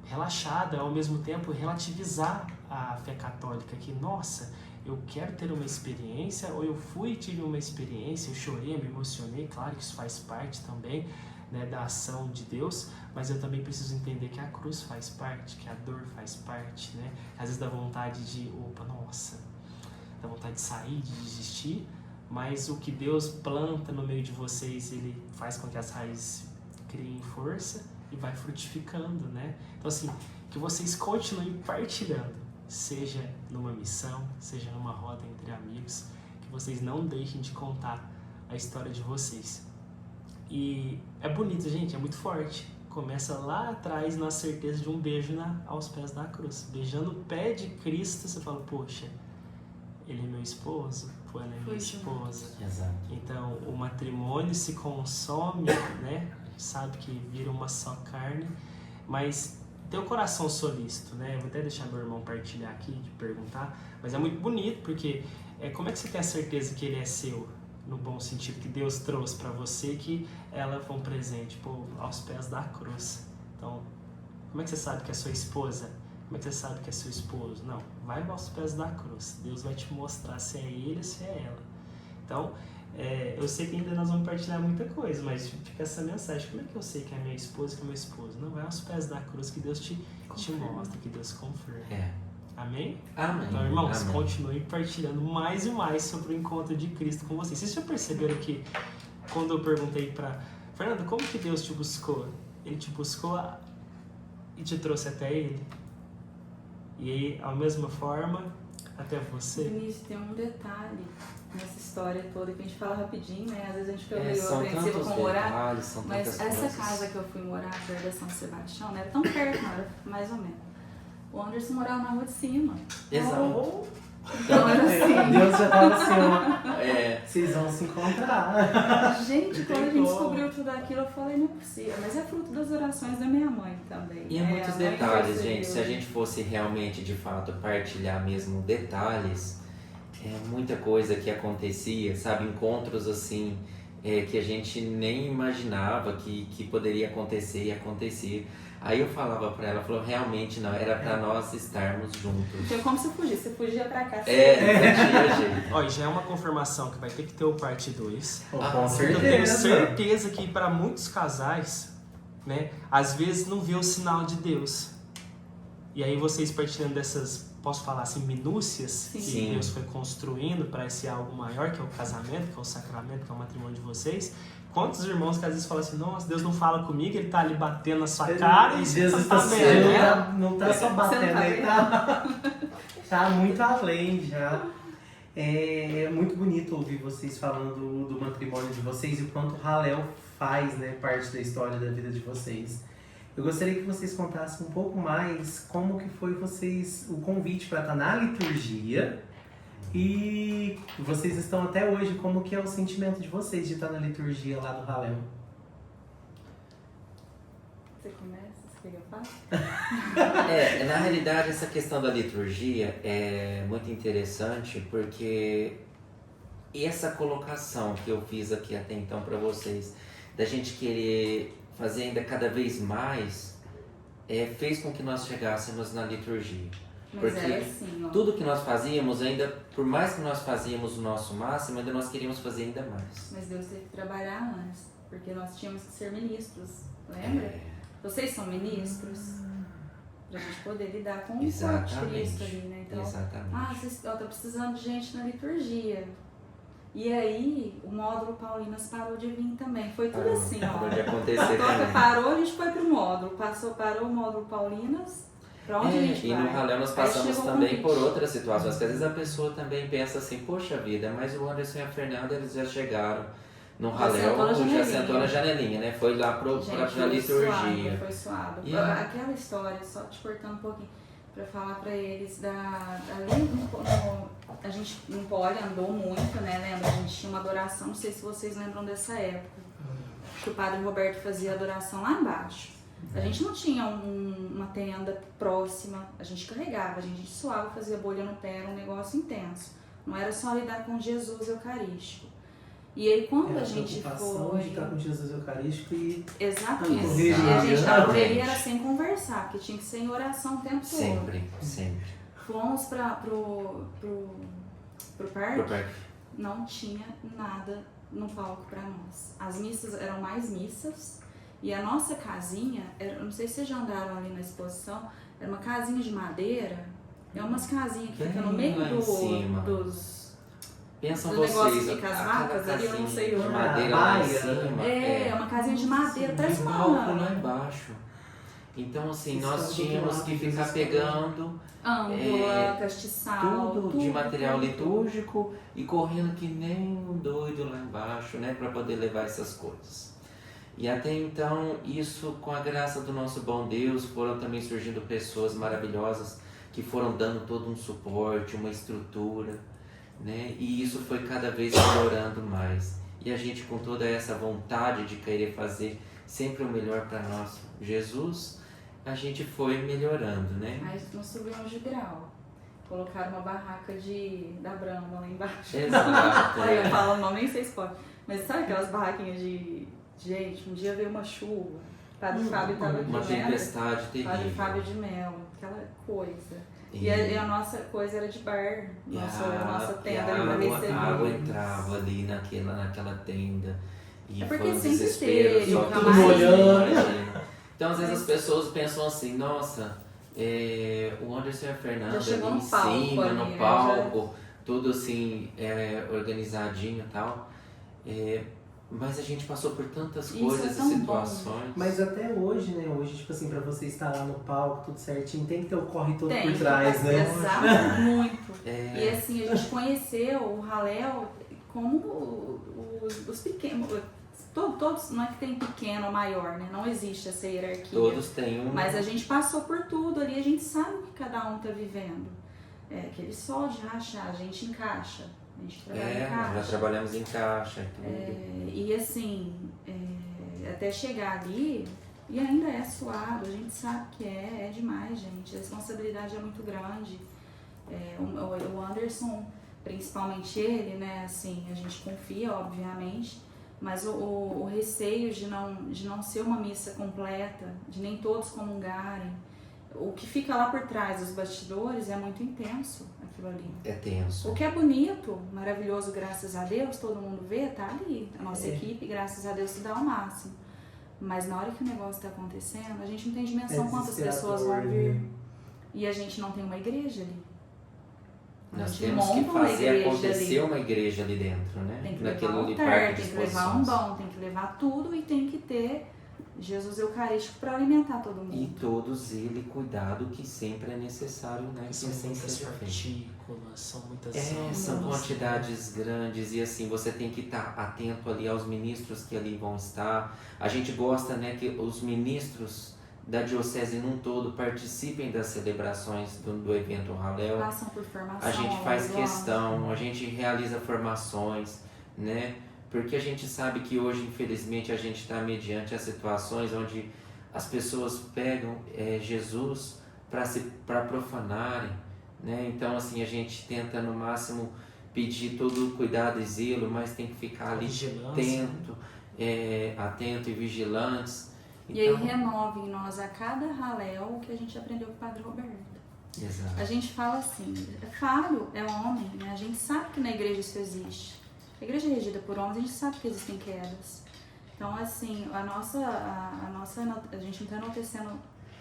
relaxada, ao mesmo tempo relativizar a fé católica, que, nossa, eu quero ter uma experiência, ou eu fui e tive uma experiência, eu chorei, eu me emocionei, claro que isso faz parte também, né, da ação de Deus, mas eu também preciso entender que a cruz faz parte, que a dor faz parte, né? Às vezes dá vontade de, dá vontade de sair, de desistir, mas o que Deus planta no meio de vocês, Ele faz com que as raízes criem força e vai frutificando, né? Então assim, que vocês continuem partilhando, seja numa missão, seja numa roda entre amigos, que vocês não deixem de contar a história de vocês. E é bonito, gente, é muito forte. Começa lá atrás na certeza de um beijo aos pés da cruz. Beijando o pé de Cristo, você fala, poxa, ele é meu esposo, ou ela é minha esposa. Exato. Então, o matrimônio se consome, né? A gente sabe que vira uma só carne, mas tem um coração solícito, né? Eu vou até deixar meu irmão partilhar aqui, de perguntar, mas é muito bonito, porque como é que você tem a certeza que ele é seu, no bom sentido, que Deus trouxe para você, que ela foi um presente, aos pés da cruz. Então, como é que você sabe que é sua esposa? Como é que você sabe que é seu esposo? Não, vai aos pés da cruz. Deus vai te mostrar se é ele ou se é ela. Então, eu sei que ainda nós vamos partilhar muita coisa, mas fica essa mensagem. Como é que eu sei que é minha esposa e que é meu esposo? Não, vai aos pés da cruz que Deus te mostra, que Deus confirma. Amém? Amém. Então, irmãos, Amém. Continuem partilhando mais e mais sobre o encontro de Cristo com vocês. Vocês já perceberam que, quando eu perguntei para Fernanda, como que Deus te buscou? Ele te buscou e te trouxe até Ele. E aí, a mesma forma, até você. Vinícius, tem um detalhe nessa história toda que a gente fala rapidinho, né? Às vezes a gente fica meio São apreensivo tantos com morar. detalhes, são Mas tantas essa coisas. casa que eu fui morar, perto da São Sebastião, não era tão perto, não, era mais ou menos. O Anderson morava na rua de cima. Exato. Então era assim. Deus já tava assim, ó. Vocês vão se encontrar. Gente, quando a gente como. descobriu tudo aquilo, eu falei, não é possível. Mas é fruto das orações da minha mãe também. E muitos a mãe detalhes, percebeu. gente. Se a gente fosse realmente, de fato, partilhar mesmo detalhes, muita coisa que acontecia, sabe? Encontros assim, que a gente nem imaginava que poderia acontecer e acontecia. Aí eu falava pra ela, falou, realmente não, era pra nós estarmos juntos. Então como você fugia? Você fugia pra cá. Não tinha jeito. Ó, e já é uma confirmação que vai ter que ter o parte 2. Com Eu tenho certeza que para muitos casais, né, às vezes não vê o sinal de Deus. E aí vocês partilhando dessas, posso falar assim, minúcias que Sim. Deus foi construindo para esse algo maior, que é o casamento, que é o sacramento, que é o matrimônio de vocês. Quantos irmãos que às vezes falam assim, nossa, Deus não fala comigo, Ele tá ali batendo na sua cara e você Jesus tá tá vendo, né? não tá só batendo, Você não tá ele tá muito além já. É muito bonito ouvir vocês falando do matrimônio de vocês e o quanto o Hallel faz, né, parte da história da vida de vocês. Eu gostaria que vocês contassem um pouco mais como que foi o convite para estar na liturgia e vocês estão até hoje, como que é o sentimento de vocês de estar na liturgia lá do Hallel? Você começa? Você quer que eu faça? Na realidade, essa questão da liturgia é muito interessante porque essa colocação que eu fiz aqui até então para vocês, da gente querer fazer ainda cada vez mais, fez com que nós chegássemos na liturgia. Mas Porque era assim, ó. tudo que nós fazíamos, ainda por mais que nós fazíamos o nosso máximo, ainda nós queríamos fazer ainda mais. Mas Deus teve que trabalhar antes, porque nós tínhamos que ser ministros, lembra? Vocês são ministros, pra gente poder lidar com o corpo de Cristo ali, né? Então, Exatamente. vocês estão precisando de gente na liturgia. E aí, o módulo Paulinas parou de vir também. Foi tudo assim, ó. Pode acontecer A toca também. parou, a gente foi pro módulo. Parou o módulo Paulinas, pra onde a gente E vai? no Hallel nós Aí passamos chegou o também por convite. outras situações, que às vezes a pessoa também pensa assim, poxa vida, mas o Anderson e a Fernanda, eles já chegaram no Já Hallel, sentou na já janelinha. sentou na janelinha, né? Foi lá pra Foi liturgia. Foi suado. E Aquela história, só te cortando um pouquinho, pra falar pra eles a gente no Poli andou muito, né? Lembra? A gente tinha uma adoração, não sei se vocês lembram dessa época, que o padre Roberto fazia adoração lá embaixo. A gente não tinha uma tenda próxima, a gente carregava, a gente suava, fazia bolha no pé, era um negócio intenso. Não era só lidar com Jesus Eucarístico. E aí quando a gente foi... de estar com Jesus Eucarístico e... Exatamente. Correria. E a gente, a Exatamente. correria era sem conversar, porque tinha que ser em oração o tempo todo. Sempre. Fomos pro parque, não tinha nada no palco pra nós. As missas eram mais missas e a nossa casinha, eu não sei se vocês já andaram ali na exposição, era uma casinha de madeira, é umas casinhas que ficam no meio Lá em cima. dos... Pensam Do negócio vocês, que fica as aquela vacas ali, eu não casinha sei de onde. madeira lá em Baia. cima. É uma casinha de madeira, parece Um uma... palco lá embaixo. Então, assim, Isso nós é tínhamos muito que lado, ficar Jesus. pegando âmbula, castiçal, tudo de material litúrgico e correndo que nem um doido lá embaixo, né, para poder levar essas coisas. E até então, isso com a graça do nosso bom Deus, foram também surgindo pessoas maravilhosas que foram dando todo um suporte, uma estrutura, né, e isso foi cada vez melhorando mais. E a gente com toda essa vontade de querer fazer sempre o melhor para nós, Jesus, a gente foi melhorando, né? Aí nós subimos de grau. Colocaram uma barraca da Brahma lá embaixo. Exato. Aí eu falo o nome, nem sei se pode. Mas sabe aquelas barraquinhas de... Gente, um dia veio uma chuva. Padre Fábio tava aqui, Uma né? tempestade Padre terrível. Fábio de Melo, aquela coisa. E E a nossa coisa era de bar. Nossa tenda era pra receber. a água entrava ali naquela tenda. E É porque foi um sempre desespero. teve, Só nunca tudo mais. molhando. Imagina. Então, às vezes as pessoas pensam assim, nossa, o Anderson e a Fernanda Já chegou ali no em palco cima, ali, no né? palco, tudo assim, organizadinho e tal. Mas a gente passou por tantas Isso coisas é e tão bom. situações. Mas até hoje, né? Hoje, tipo assim, pra você estar lá no palco, tudo certinho, tem que ter o corre todo Tem, por trás, né? Exato, muito. É. E assim, a gente conheceu o Hallel como os pequenos. Todos, não é que tem pequeno ou maior, né? Não existe essa hierarquia. Todos têm um. Mas a gente passou por tudo ali, a gente sabe o que cada um tá vivendo. Aquele sol de rachar, a gente encaixa. A gente trabalha em nós já caixa. trabalhamos em caixa e tudo. E assim, até chegar ali, e ainda é suado, a gente sabe que é demais, gente. A responsabilidade é muito grande. O Anderson, principalmente ele, né, assim, a gente confia, obviamente, mas o receio de não ser uma missa completa, de nem todos comungarem, o que fica lá por trás dos bastidores é muito intenso, aquilo ali. É tenso. O que é bonito, maravilhoso, graças a Deus, todo mundo vê, tá ali. A nossa É. equipe, graças a Deus, se dá ao máximo. Mas na hora que o negócio tá acontecendo, a gente não tem dimensão quantas pessoas vão vir. né? E a gente não tem uma igreja ali. A Nós gente temos que monta uma fazer igreja acontecer ali. uma igreja ali dentro, né? Tem que levar Naquele um ali altar, parque de tem que levar um exposições. bom, tem que levar tudo e tem que ter Jesus Eucarístico para alimentar todo E mundo. todos ele cuidado que sempre é necessário, né? Que São assim muitas seja feito. partículas, são muitas... São Nossa. quantidades grandes e assim, você tem que estar atento ali aos ministros que ali vão estar. A gente gosta, né, que os ministros da diocese num todo participem das celebrações do evento Hallel. Passam por formação. A gente ao faz longo do ano. questão, a gente realiza formações, né? Porque a gente sabe que hoje, infelizmente, a gente está mediante as situações onde as pessoas pegam Jesus para profanarem, né? Então, assim, a gente tenta no máximo pedir todo o cuidado e zelo, mas tem que ficar ali Vigilância, atento e vigilantes. E aí renova em nós a cada Hallel o que a gente aprendeu com o Padre Roberto. Exato. A gente fala assim, falho é homem, né? A gente sabe que na igreja isso existe. A igreja é regida por homens, a gente sabe que existem quedas. Então, assim, a gente não tá enaltecendo,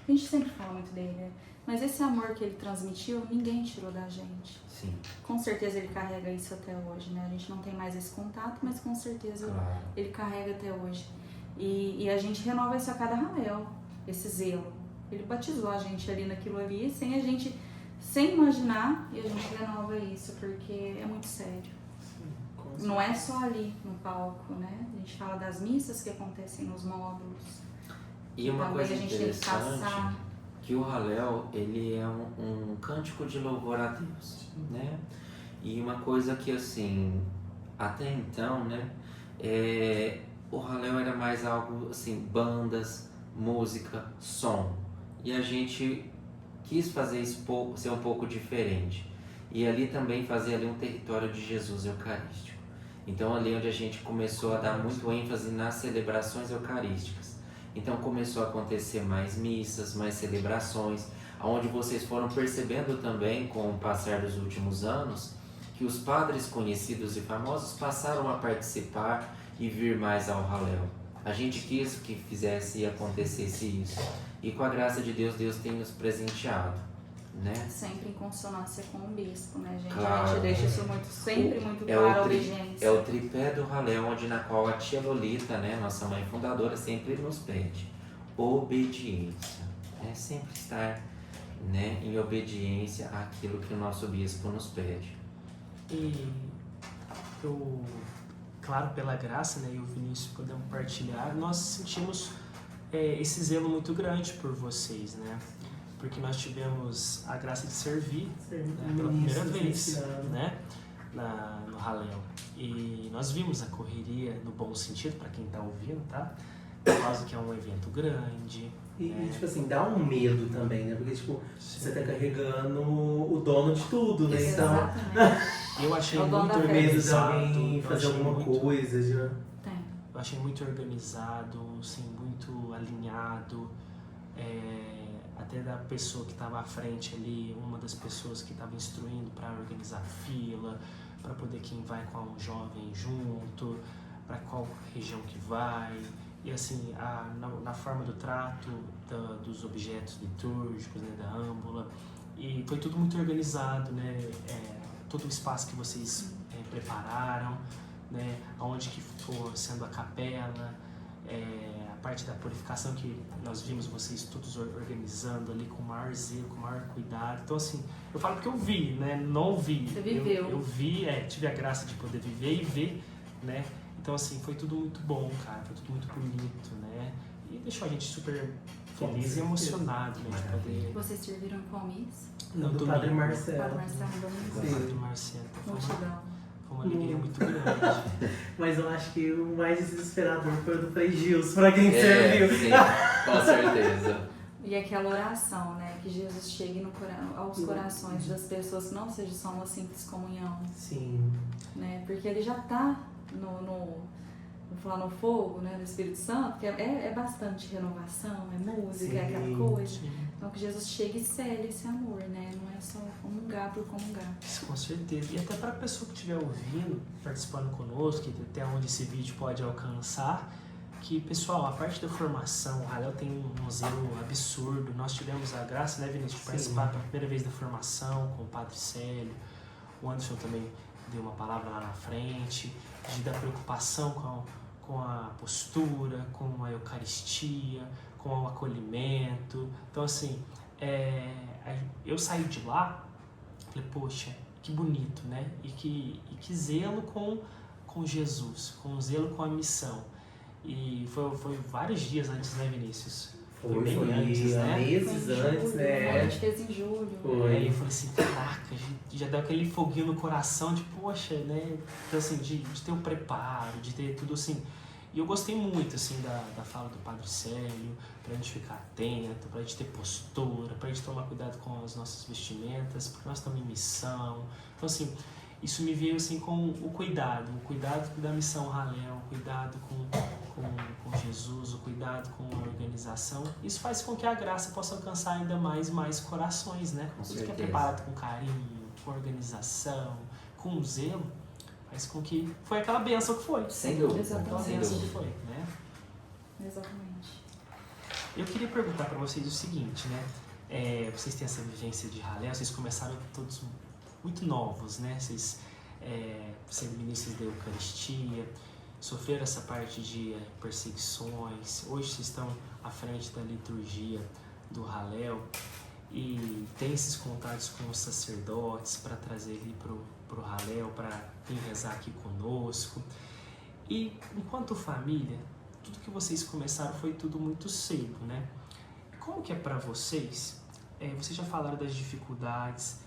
a gente sempre fala muito dele, né? Mas esse amor que ele transmitiu, ninguém tirou da gente. Sim, Com certeza ele carrega isso até hoje, né? A gente não tem mais esse contato, mas com certeza claro. ele carrega até hoje. E a gente renova isso a cada Hallel, esse zelo. Ele batizou a gente ali naquilo ali, sem imaginar, e a gente renova isso, porque é muito sério. Não é só ali no palco, né? A gente fala das missas que acontecem nos módulos. E uma Também coisa a gente tem que interessante, passar. que o Hallel, ele é um cântico de louvor a Deus, né? E uma coisa que, assim, até então, né? O Hallel era mais algo, assim, bandas, música, som. E a gente quis fazer isso ser um pouco diferente. E ali também fazer ali um território de Jesus Eucarístico. Então ali onde a gente começou a dar muito ênfase nas celebrações eucarísticas. Então começou a acontecer mais missas, mais celebrações, onde vocês foram percebendo também com o passar dos últimos anos que os padres conhecidos e famosos passaram a participar e vir mais ao Hallel. A gente quis que fizesse e acontecesse isso. E com a graça de Deus, Deus tem nos presenteado, né? Sempre em consonância com o bispo, né, gente? Claro. A gente deixa isso sempre muito claro, a obediência. É o tripé do Hallel, na qual a tia Lolita, né, nossa mãe fundadora, sempre nos pede. Obediência. Sempre estar, né, em obediência àquilo que o nosso bispo nos pede. E eu, claro, pela graça, né, e o Vinícius podemos partilhar, nós sentimos esse zelo muito grande por vocês, né? Porque nós tivemos a graça de servir, né, pela primeira vez, né, no Hallel. E nós vimos a correria no bom sentido, para quem está ouvindo, tá? Por causa que é um evento grande. E, tipo assim, dá um medo também, né? Porque, tipo, você tá carregando o dono de tudo, né? Então, Exatamente. Eu achei É o dono muito da festa. medo de organizado. alguém eu fazer achei alguma muito- coisa. Já. Tem. Eu achei muito organizado, assim, muito alinhado. Até da pessoa que estava à frente ali, uma das pessoas que estava instruindo para organizar fila, para poder quem vai com um jovem junto, para qual região que vai. E assim, na forma do trato dos objetos litúrgicos, né, da âmbula. E foi tudo muito organizado, né? Todo o espaço que vocês prepararam, né? Onde que ficou sendo a capela, a parte da purificação que nós vimos vocês todos organizando ali com o maior zelo, com o maior cuidado. Então assim, eu falo porque eu vi, né? Não vi. Você viveu. Eu vi, tive a graça de poder viver e ver, né? Então assim, foi tudo muito bom, cara. Foi tudo muito bonito, né? E deixou a gente super feliz e emocionado, né? De poder... Vocês serviram em qual mês? Não, do domingo. Padre Padre Marcelo. Marcelo, domingo. Com o Padre Marcelo. Foi Multidão. uma alegria muito grande. Mas eu acho que o mais desesperador foi o do Frei Gilson, pra quem serviu. Sim, com certeza. E aquela oração, né? Que Jesus chegue aos corações das pessoas, que não seja só uma simples comunhão, Sim. né? Porque ele já tá vou falar no fogo, né? Do Espírito Santo, que é bastante renovação, é música, é aquela Sim. coisa. Então que Jesus chegue e cele esse amor, né? Não é só comungar por comungar. Isso, com certeza. E até para a pessoa que estiver ouvindo, participando conosco, que até onde esse vídeo pode alcançar, que, pessoal, a parte da formação, o Hallel tem um zelo absurdo. Nós tivemos a graça, né, Vinícius, de Sim. participar pela primeira vez da formação com o Padre Célio. O Anderson também deu uma palavra lá na frente, de dar preocupação com a postura, com a Eucaristia, com o acolhimento. Então, assim, eu saí de lá, falei, poxa, que bonito, né? E que zelo com Jesus, com zelo com a missão. E foi vários dias antes, né, Vinícius? Foi bem antes, né? meses antes, né? A gente fez em julho. Aí eu falei assim, caraca, já deu aquele foguinho no coração de, poxa, né? Então, assim, de ter o preparo, de ter tudo assim. E eu gostei muito, assim, da fala do Padre Célio, pra gente ficar atento, pra gente ter postura, pra gente tomar cuidado com as nossas vestimentas, porque nós estamos em missão. Então, assim, isso me veio, assim, com o cuidado da missão Halel, o cuidado com Jesus, o cuidado com a organização. Isso faz com que a graça possa alcançar ainda mais corações, né? Com Tudo que é certeza. preparado com carinho, com organização, com zelo, faz com que foi aquela bênção que foi. Sem dúvida, Aquela sem bênção que dúvida. foi, né? Exatamente. Eu queria perguntar para vocês o seguinte, né? Vocês têm essa vivência de Halel, vocês começaram todos muito novos, né? Vocês sendo ministros da Eucaristia, sofreram essa parte de perseguições, hoje vocês estão à frente da liturgia do Halel e tem esses contatos com os sacerdotes para trazer ele pro Halel, para vir rezar aqui conosco. E enquanto família, tudo que vocês começaram foi tudo muito cedo, né? Como que é para vocês? Vocês já falaram das dificuldades,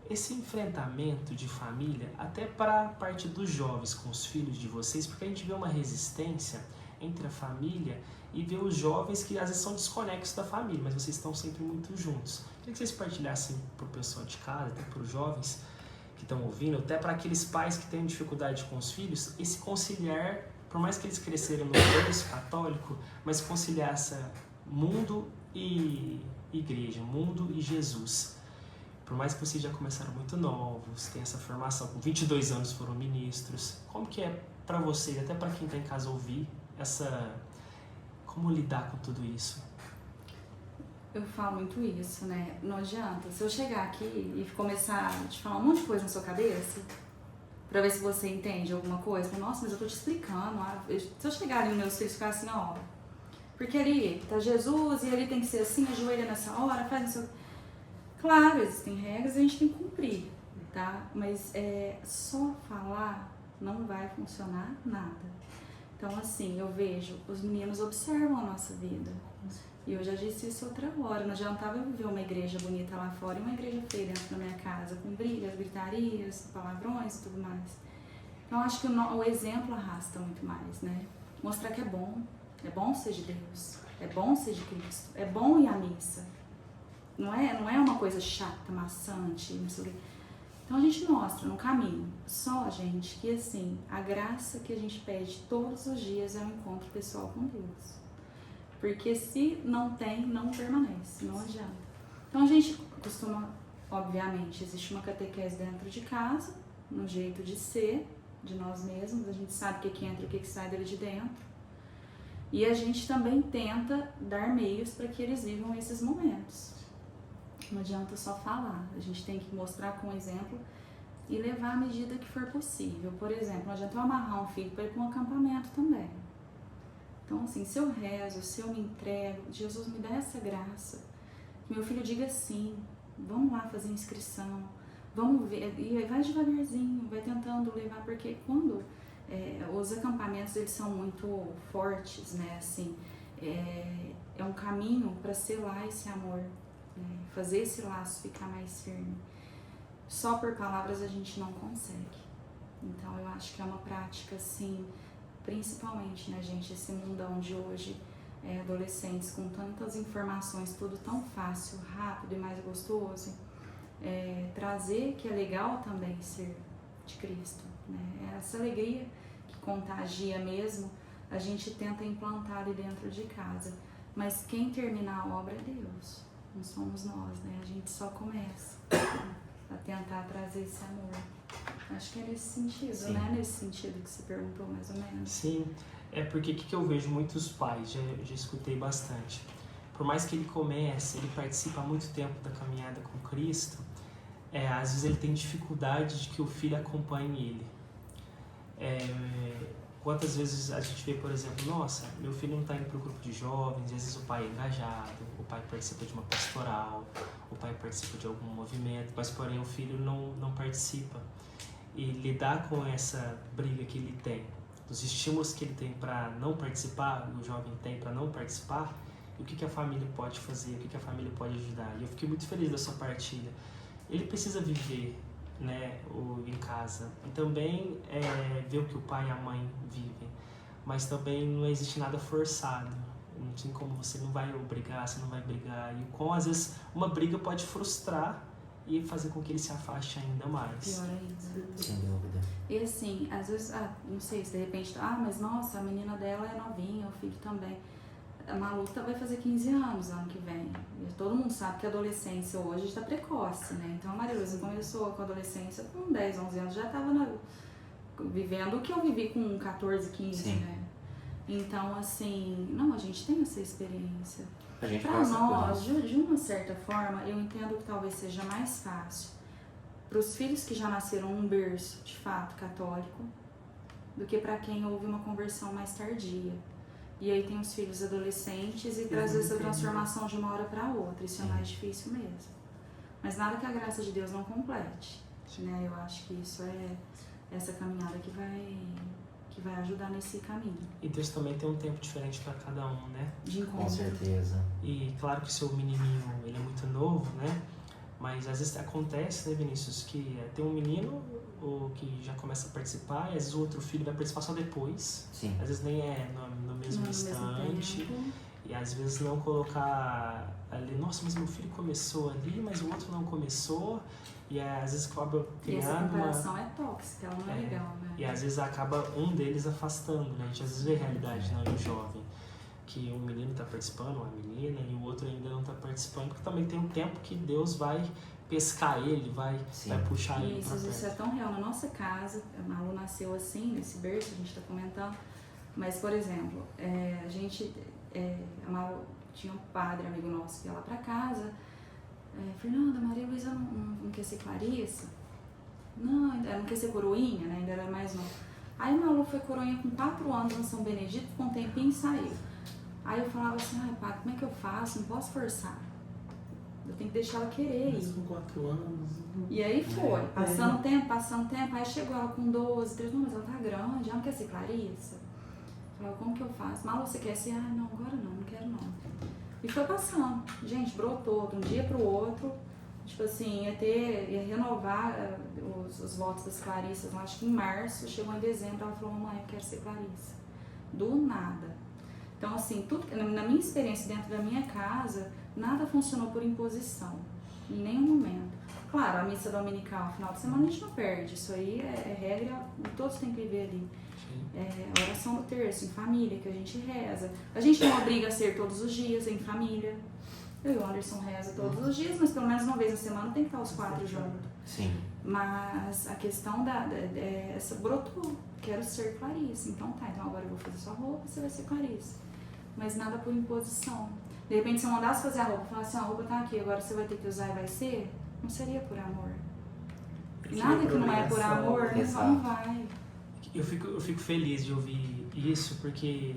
esse enfrentamento de família, até para a parte dos jovens com os filhos de vocês, porque a gente vê uma resistência entre a família e vê os jovens que às vezes são desconexos da família, mas vocês estão sempre muito juntos. Queria que vocês partilhassem para o pessoal de casa, até para os jovens que estão ouvindo, até para aqueles pais que têm dificuldade com os filhos, esse conciliar, por mais que eles cresceram no berço católico, mas conciliar essa mundo e igreja, mundo e Jesus. Por mais que vocês já começaram muito novos, tem essa formação, com 22 anos foram ministros, como que é para vocês, até para quem está em casa ouvir, como lidar com tudo isso? Eu falo muito isso, né? Não adianta. Se eu chegar aqui e começar a te falar um monte de coisa na sua cabeça, pra ver se você entende alguma coisa, nossa, mas eu tô te explicando. Se eu chegar ali nos meus filhos e ficar assim, ó, porque ali tá Jesus e ali tem que ser assim, ajoelha nessa hora, faz isso. Claro, existem regras e a gente tem que cumprir, tá? Mas só falar não vai funcionar nada. Então, assim, eu vejo, os meninos observam a nossa vida. E eu já disse isso outra hora, não adiantava eu viver uma igreja bonita lá fora e uma igreja feia dentro da minha casa, com brigas, gritarias, palavrões e tudo mais. Então, acho que o exemplo arrasta muito mais, né? Mostrar que é bom ser de Deus, é bom ser de Cristo, é bom ir à missa. Não é uma coisa chata, maçante, não sei o quê. Então a gente mostra no caminho, só, gente, que assim, a graça que a gente pede todos os dias é um encontro pessoal com Deus. Porque se não tem, não permanece, não adianta. Então a gente costuma, obviamente, existe uma catequese dentro de casa, no jeito de ser, de nós mesmos, a gente sabe o que entra e o que sai dele de dentro. E a gente também tenta dar meios para que eles vivam esses momentos. Não adianta só falar, a gente tem que mostrar com exemplo e levar à medida que for possível. Por exemplo, não adianta eu amarrar um filho para ir para um acampamento também. Então, assim, se eu rezo, se eu me entrego, Jesus me dá essa graça, que meu filho diga sim, vamos lá fazer inscrição, vamos ver, e vai devagarzinho, vai tentando levar, porque quando os acampamentos eles são muito fortes, né, assim, é um caminho para selar esse amor, né, fazer esse laço ficar mais firme. Só por palavras a gente não consegue. Então eu acho que é uma prática, assim, principalmente, né, gente, esse mundão de hoje, adolescentes com tantas informações, tudo tão fácil, rápido e mais gostoso, trazer que é legal também ser de Cristo, né, essa alegria que contagia mesmo, a gente tenta implantar ali dentro de casa, mas quem termina a obra é Deus, não somos nós, né, a gente só começa a tentar trazer esse amor. Acho que é nesse sentido, Sim. né? Nesse sentido que você perguntou, mais ou menos. Sim, porque o que eu vejo muitos pais, já escutei bastante, por mais que ele comece, ele participa há muito tempo da caminhada com Cristo, às vezes ele tem dificuldade de que o filho acompanhe ele. Quantas vezes a gente vê, por exemplo, nossa, meu filho não está indo para o grupo de jovens, às vezes o pai é engajado, o pai participa de uma pastoral, o pai participa de algum movimento, mas porém o filho não participa. E lidar com essa briga que ele tem, dos estímulos que ele tem para não participar, o jovem tem para não participar, e o que a família pode fazer, o que a família pode ajudar. E eu fiquei muito feliz da sua partilha. Ele precisa viver, né, em casa e também ver o que o pai e a mãe vivem, mas também não existe nada forçado, não tem como, você não vai obrigar, você não vai brigar, e com às vezes uma briga pode frustrar e fazer com que ele se afaste ainda mais. Pior ainda. Sem dúvida. E assim, às vezes, não sei, se de repente, mas nossa, a menina dela é novinha, o filho também. A Malu vai fazer 15 anos ano que vem. E todo mundo sabe que a adolescência hoje está precoce, né? Então a Maria Luísa começou com a adolescência com 10, 11 anos, já estava vivendo o que eu vivi com 14, 15, Sim. né? Então, assim, não, a gente tem essa experiência. A gente Para passa por nós, isso. de uma certa forma, eu entendo que talvez seja mais fácil para os filhos que já nasceram num berço, de fato, católico, do que para quem houve uma conversão mais tardia. E aí tem os filhos adolescentes e traz essa transformação de uma hora para outra. Isso é mais difícil mesmo. Mas nada que a graça de Deus não complete, né? Eu acho que isso é essa caminhada que vai ajudar nesse caminho. E Deus também tem um tempo diferente para cada um, né? De encontro. Com certeza. E claro que o seu menininho, ele é muito novo, né? Mas às vezes acontece, né, Vinícius, que tem um menino que já começa a participar e às vezes o outro filho vai participar só depois. Sim. Às vezes nem é no mesmo instante. E às vezes não colocar ali, nossa, mas meu filho começou ali, mas o outro não começou. E às vezes acaba E essa criando comparação é tóxica, ela não é legal, né? E às vezes acaba um deles afastando, né? A gente às vezes vê a realidade, né, no jovem. Que um menino está participando, uma menina, e o outro ainda não está participando, porque também tem um tempo que Deus vai pescar ele, vai puxar ele para perto. Isso é tão real na nossa casa. A Malu nasceu assim, nesse berço, a gente está comentando. Mas, por exemplo, a Malu tinha um padre, amigo nosso, que ia lá para casa. Fernanda, Maria Luísa não quer ser Clarissa? Não, ela não quer ser coroinha, né? Ainda era mais nova. Aí a Malu foi coroinha com 4 anos no São Benedito, ficou um tempinho e saiu. Aí eu falava assim, padre, como é que eu faço? Não posso forçar. Eu tenho que deixar ela querer ir. Mas com 4 anos... E aí foi, passando tempo, aí chegou ela com 12, 13, não, mas ela tá grande, ela não quer ser Clarissa. Eu falava, como que eu faço? Malu, você quer ser? Não, agora não quero não. E foi passando. Gente, brotou de um dia pro outro. Tipo assim, ia renovar os votos das Clarissas, lá, acho que em março, chegou em dezembro, ela falou, mamãe, eu quero ser Clarissa. Do nada. Então, assim, tudo, na minha experiência dentro da minha casa, nada funcionou por imposição, em nenhum momento. Claro, a missa dominical, final de semana, a gente não perde, isso aí é regra, todos têm que viver ali. A oração do terço, em família, que a gente reza. A gente não obriga a ser todos os dias, em família. Eu e o Anderson reza todos os dias, mas pelo menos uma vez na semana tem que estar os 4 juntos. Sim. Mas a questão essa brotou, quero ser Clarissa. Então então agora eu vou fazer sua roupa, você vai ser Clarissa. Mas nada por imposição. De repente, se eu mandasse fazer a roupa, falasse, a roupa tá aqui, agora você vai ter que usar e vai ser, não seria por amor. E nada que não é por amor, não vai. Eu fico feliz de ouvir isso, porque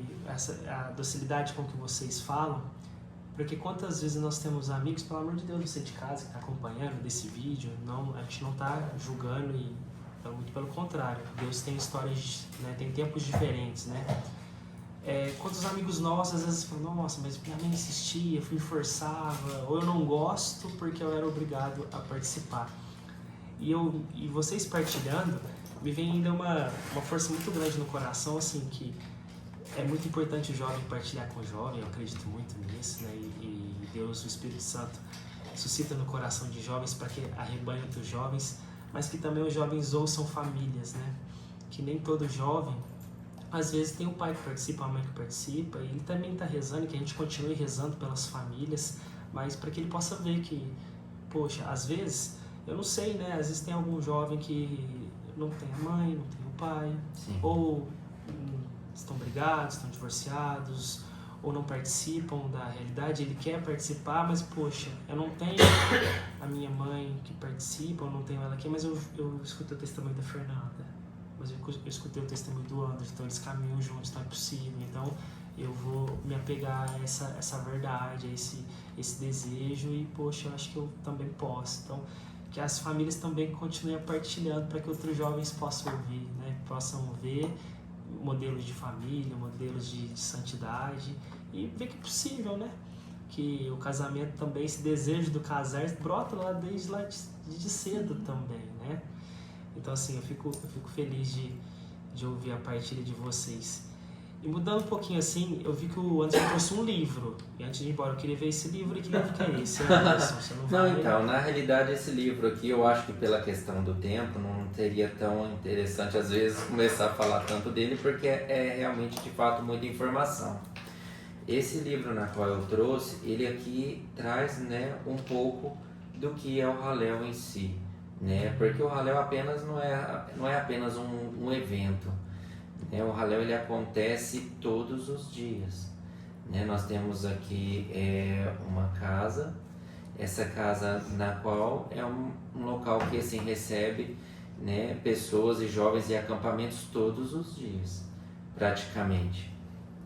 a docilidade com que vocês falam, porque quantas vezes nós temos amigos, pelo amor de Deus, você de casa que está acompanhando desse vídeo, a gente não está julgando, muito pelo contrário, Deus tem histórias, né, tem tempos diferentes, né? Quantos amigos nossos às vezes falam, nossa, mas minha mãe insistia, me forçava, ou eu não gosto porque eu era obrigado a participar. E vocês partilhando, me vem ainda uma força muito grande no coração, assim, que é muito importante o jovem partilhar com o jovem, eu acredito muito nisso, né? E Deus, o Espírito Santo, suscita no coração de jovens para que arrebanhe outros jovens, mas que também os jovens ouçam famílias, né? Que nem todo jovem, às vezes tem o pai que participa, a mãe que participa, e ele também está rezando, que a gente continue rezando pelas famílias, mas para que ele possa ver que, poxa, às vezes, eu não sei, né? Às vezes tem algum jovem que não tem a mãe, não tem o pai, Sim. ou estão brigados, estão divorciados, ou não participam da realidade, ele quer participar, mas poxa, eu não tenho a minha mãe que participa, eu não tenho ela aqui, mas eu escuto o testemunho da Fernanda. mas eu escutei o testemunho do Anderson, então eles caminham juntos, então é possível. Então eu vou me apegar a essa verdade, a esse desejo e, poxa, eu acho que eu também posso. Então, que as famílias também continuem partilhando para que outros jovens possam ouvir, né? Possam ver modelos de família, modelos de santidade e ver que é possível, né? Que o casamento também, esse desejo do casar brota lá desde lá de cedo também, né? Então, assim, eu fico feliz de ouvir a partilha de vocês. E mudando um pouquinho assim, eu vi que o Anderson trouxe um livro. E antes de ir embora, eu queria ver esse livro. E que livro que é esse, Anderson? Você não vai... Não, então, na realidade esse livro aqui, eu acho que pela questão do tempo, não teria tão interessante às vezes começar a falar tanto dele, porque é realmente, de fato, muita informação. Esse livro na qual eu trouxe, ele aqui traz, né, um pouco do que é o Hallel em si, né? Porque o Hallel apenas não é apenas um evento. O Hallel ele acontece todos os dias. Nós temos aqui uma casa, essa casa na qual é um local que assim, recebe, né, pessoas e jovens e acampamentos todos os dias, praticamente.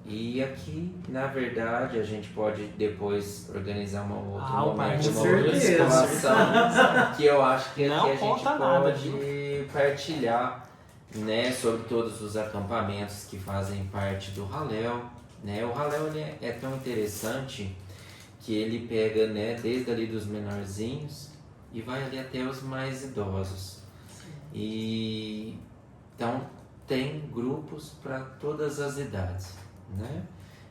E aqui, na verdade, a gente pode depois organizar uma outra momento, uma outra situação, que eu acho que aqui a gente pode partilhar, né, sobre todos os acampamentos que fazem parte do Hallel, né? O Hallel ele é tão interessante que ele pega, né, desde ali dos menorzinhos e vai ali até os mais idosos. E então tem grupos para todas as idades, né?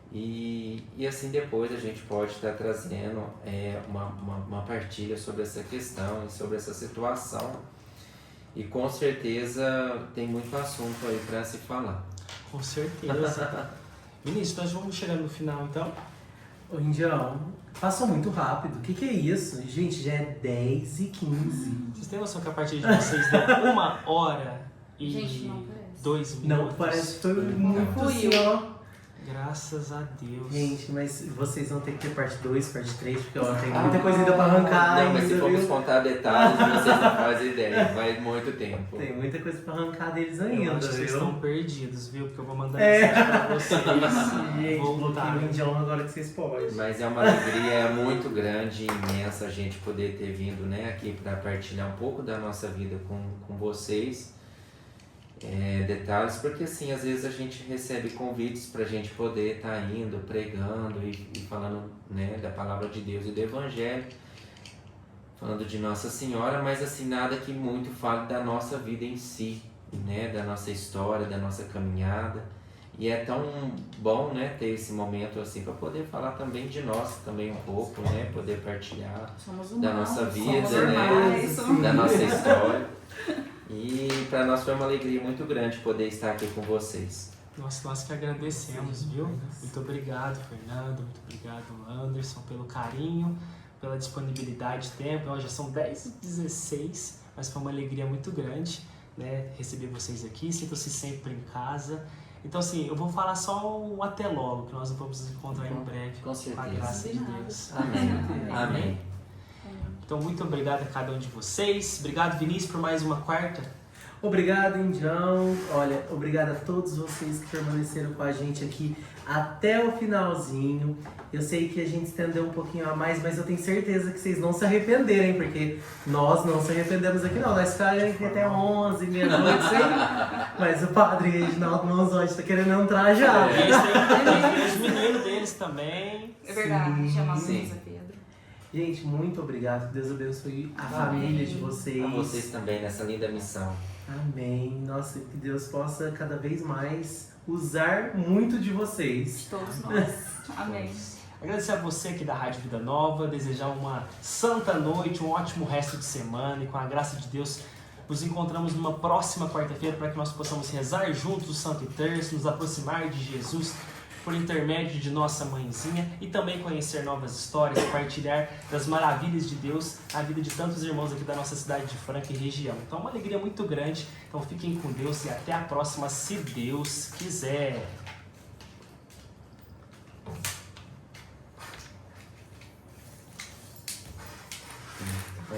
E assim depois a gente pode estar trazendo uma partilha sobre essa questão e sobre essa situação. E com certeza tem muito assunto aí para se falar. Com certeza. Vinícius, nós vamos chegando no final então? Ô, Indião, passou muito rápido. O que é isso? Gente, já é 10h15. Vocês têm noção que a partir de vocês deu 1h e Gente, não parece. 2 minutos? Não, parece que foi muito assim, ó. Graças a Deus. Gente, mas vocês vão ter que ter parte 2, parte 3, porque ó, tem muita coisa ainda pra arrancar. Não, mas se ainda, formos viu? contar detalhes, vocês não fazem ideia. Vai muito tempo. Tem muita coisa pra arrancar deles Eu ainda, acho que vocês viu? estão perdidos, viu? Porque eu vou mandar mensagem pra vocês. Gente, bloqueio voltar. o Indião agora que vocês podem. Mas é uma alegria muito grande e imensa a gente poder ter vindo, né, aqui para partilhar um pouco da nossa vida com vocês. Detalhes, porque assim, às vezes a gente recebe convites para a gente poder estar indo, pregando e falando, né, da palavra de Deus e do Evangelho, falando de Nossa Senhora, mas assim, nada que muito fale da nossa vida em si, né, da nossa história, da nossa caminhada. E é tão bom, né, ter esse momento assim para poder falar também de nós, também um pouco, né, poder partilhar da nossa vida, né, da nossa história. E para nós foi uma alegria muito grande poder estar aqui com vocês. Nossa, nós que agradecemos, viu? Muito obrigado, Fernando. Muito obrigado, Anderson, pelo carinho, pela disponibilidade de tempo. Já são 10h16, mas foi uma alegria muito grande, né, receber vocês aqui. Sintam-se sempre em casa. Então, assim, eu vou falar só um até logo, que nós vamos nos encontrar em breve. Com certeza. Com a graça de Deus. Amém. Amém. Então, muito obrigado a cada um de vocês. Obrigado, Vinícius, por mais uma quarta. Obrigado, Indião. Olha, obrigado a todos vocês que permaneceram com a gente aqui até o finalzinho. Eu sei que a gente estendeu um pouquinho a mais, mas eu tenho certeza que vocês não se arrependerem, porque nós não se arrependemos aqui não. Nós ficamos aqui até 11, meia-noite, sei. Mas o padre Reginaldo Manzotti tá querendo entrar já. Eles têm os meninos deles também. É verdade, chamamos sim. Luísa Pedro. Gente, muito obrigado. Que Deus abençoe a família de vocês. A vocês também nessa linda missão. Amém. Nossa, que Deus possa cada vez mais usar muito de vocês. Todos nós. Amém. Agradecer a você aqui da Rádio Vida Nova, desejar uma santa noite, um ótimo resto de semana e com a graça de Deus nos encontramos numa próxima quarta-feira para que nós possamos rezar juntos o Santo Terço, nos aproximar de Jesus por intermédio de nossa mãezinha e também conhecer novas histórias, partilhar das maravilhas de Deus na vida de tantos irmãos aqui da nossa cidade de Franca e região. Então, uma alegria muito grande. Então, fiquem com Deus e até a próxima, se Deus quiser.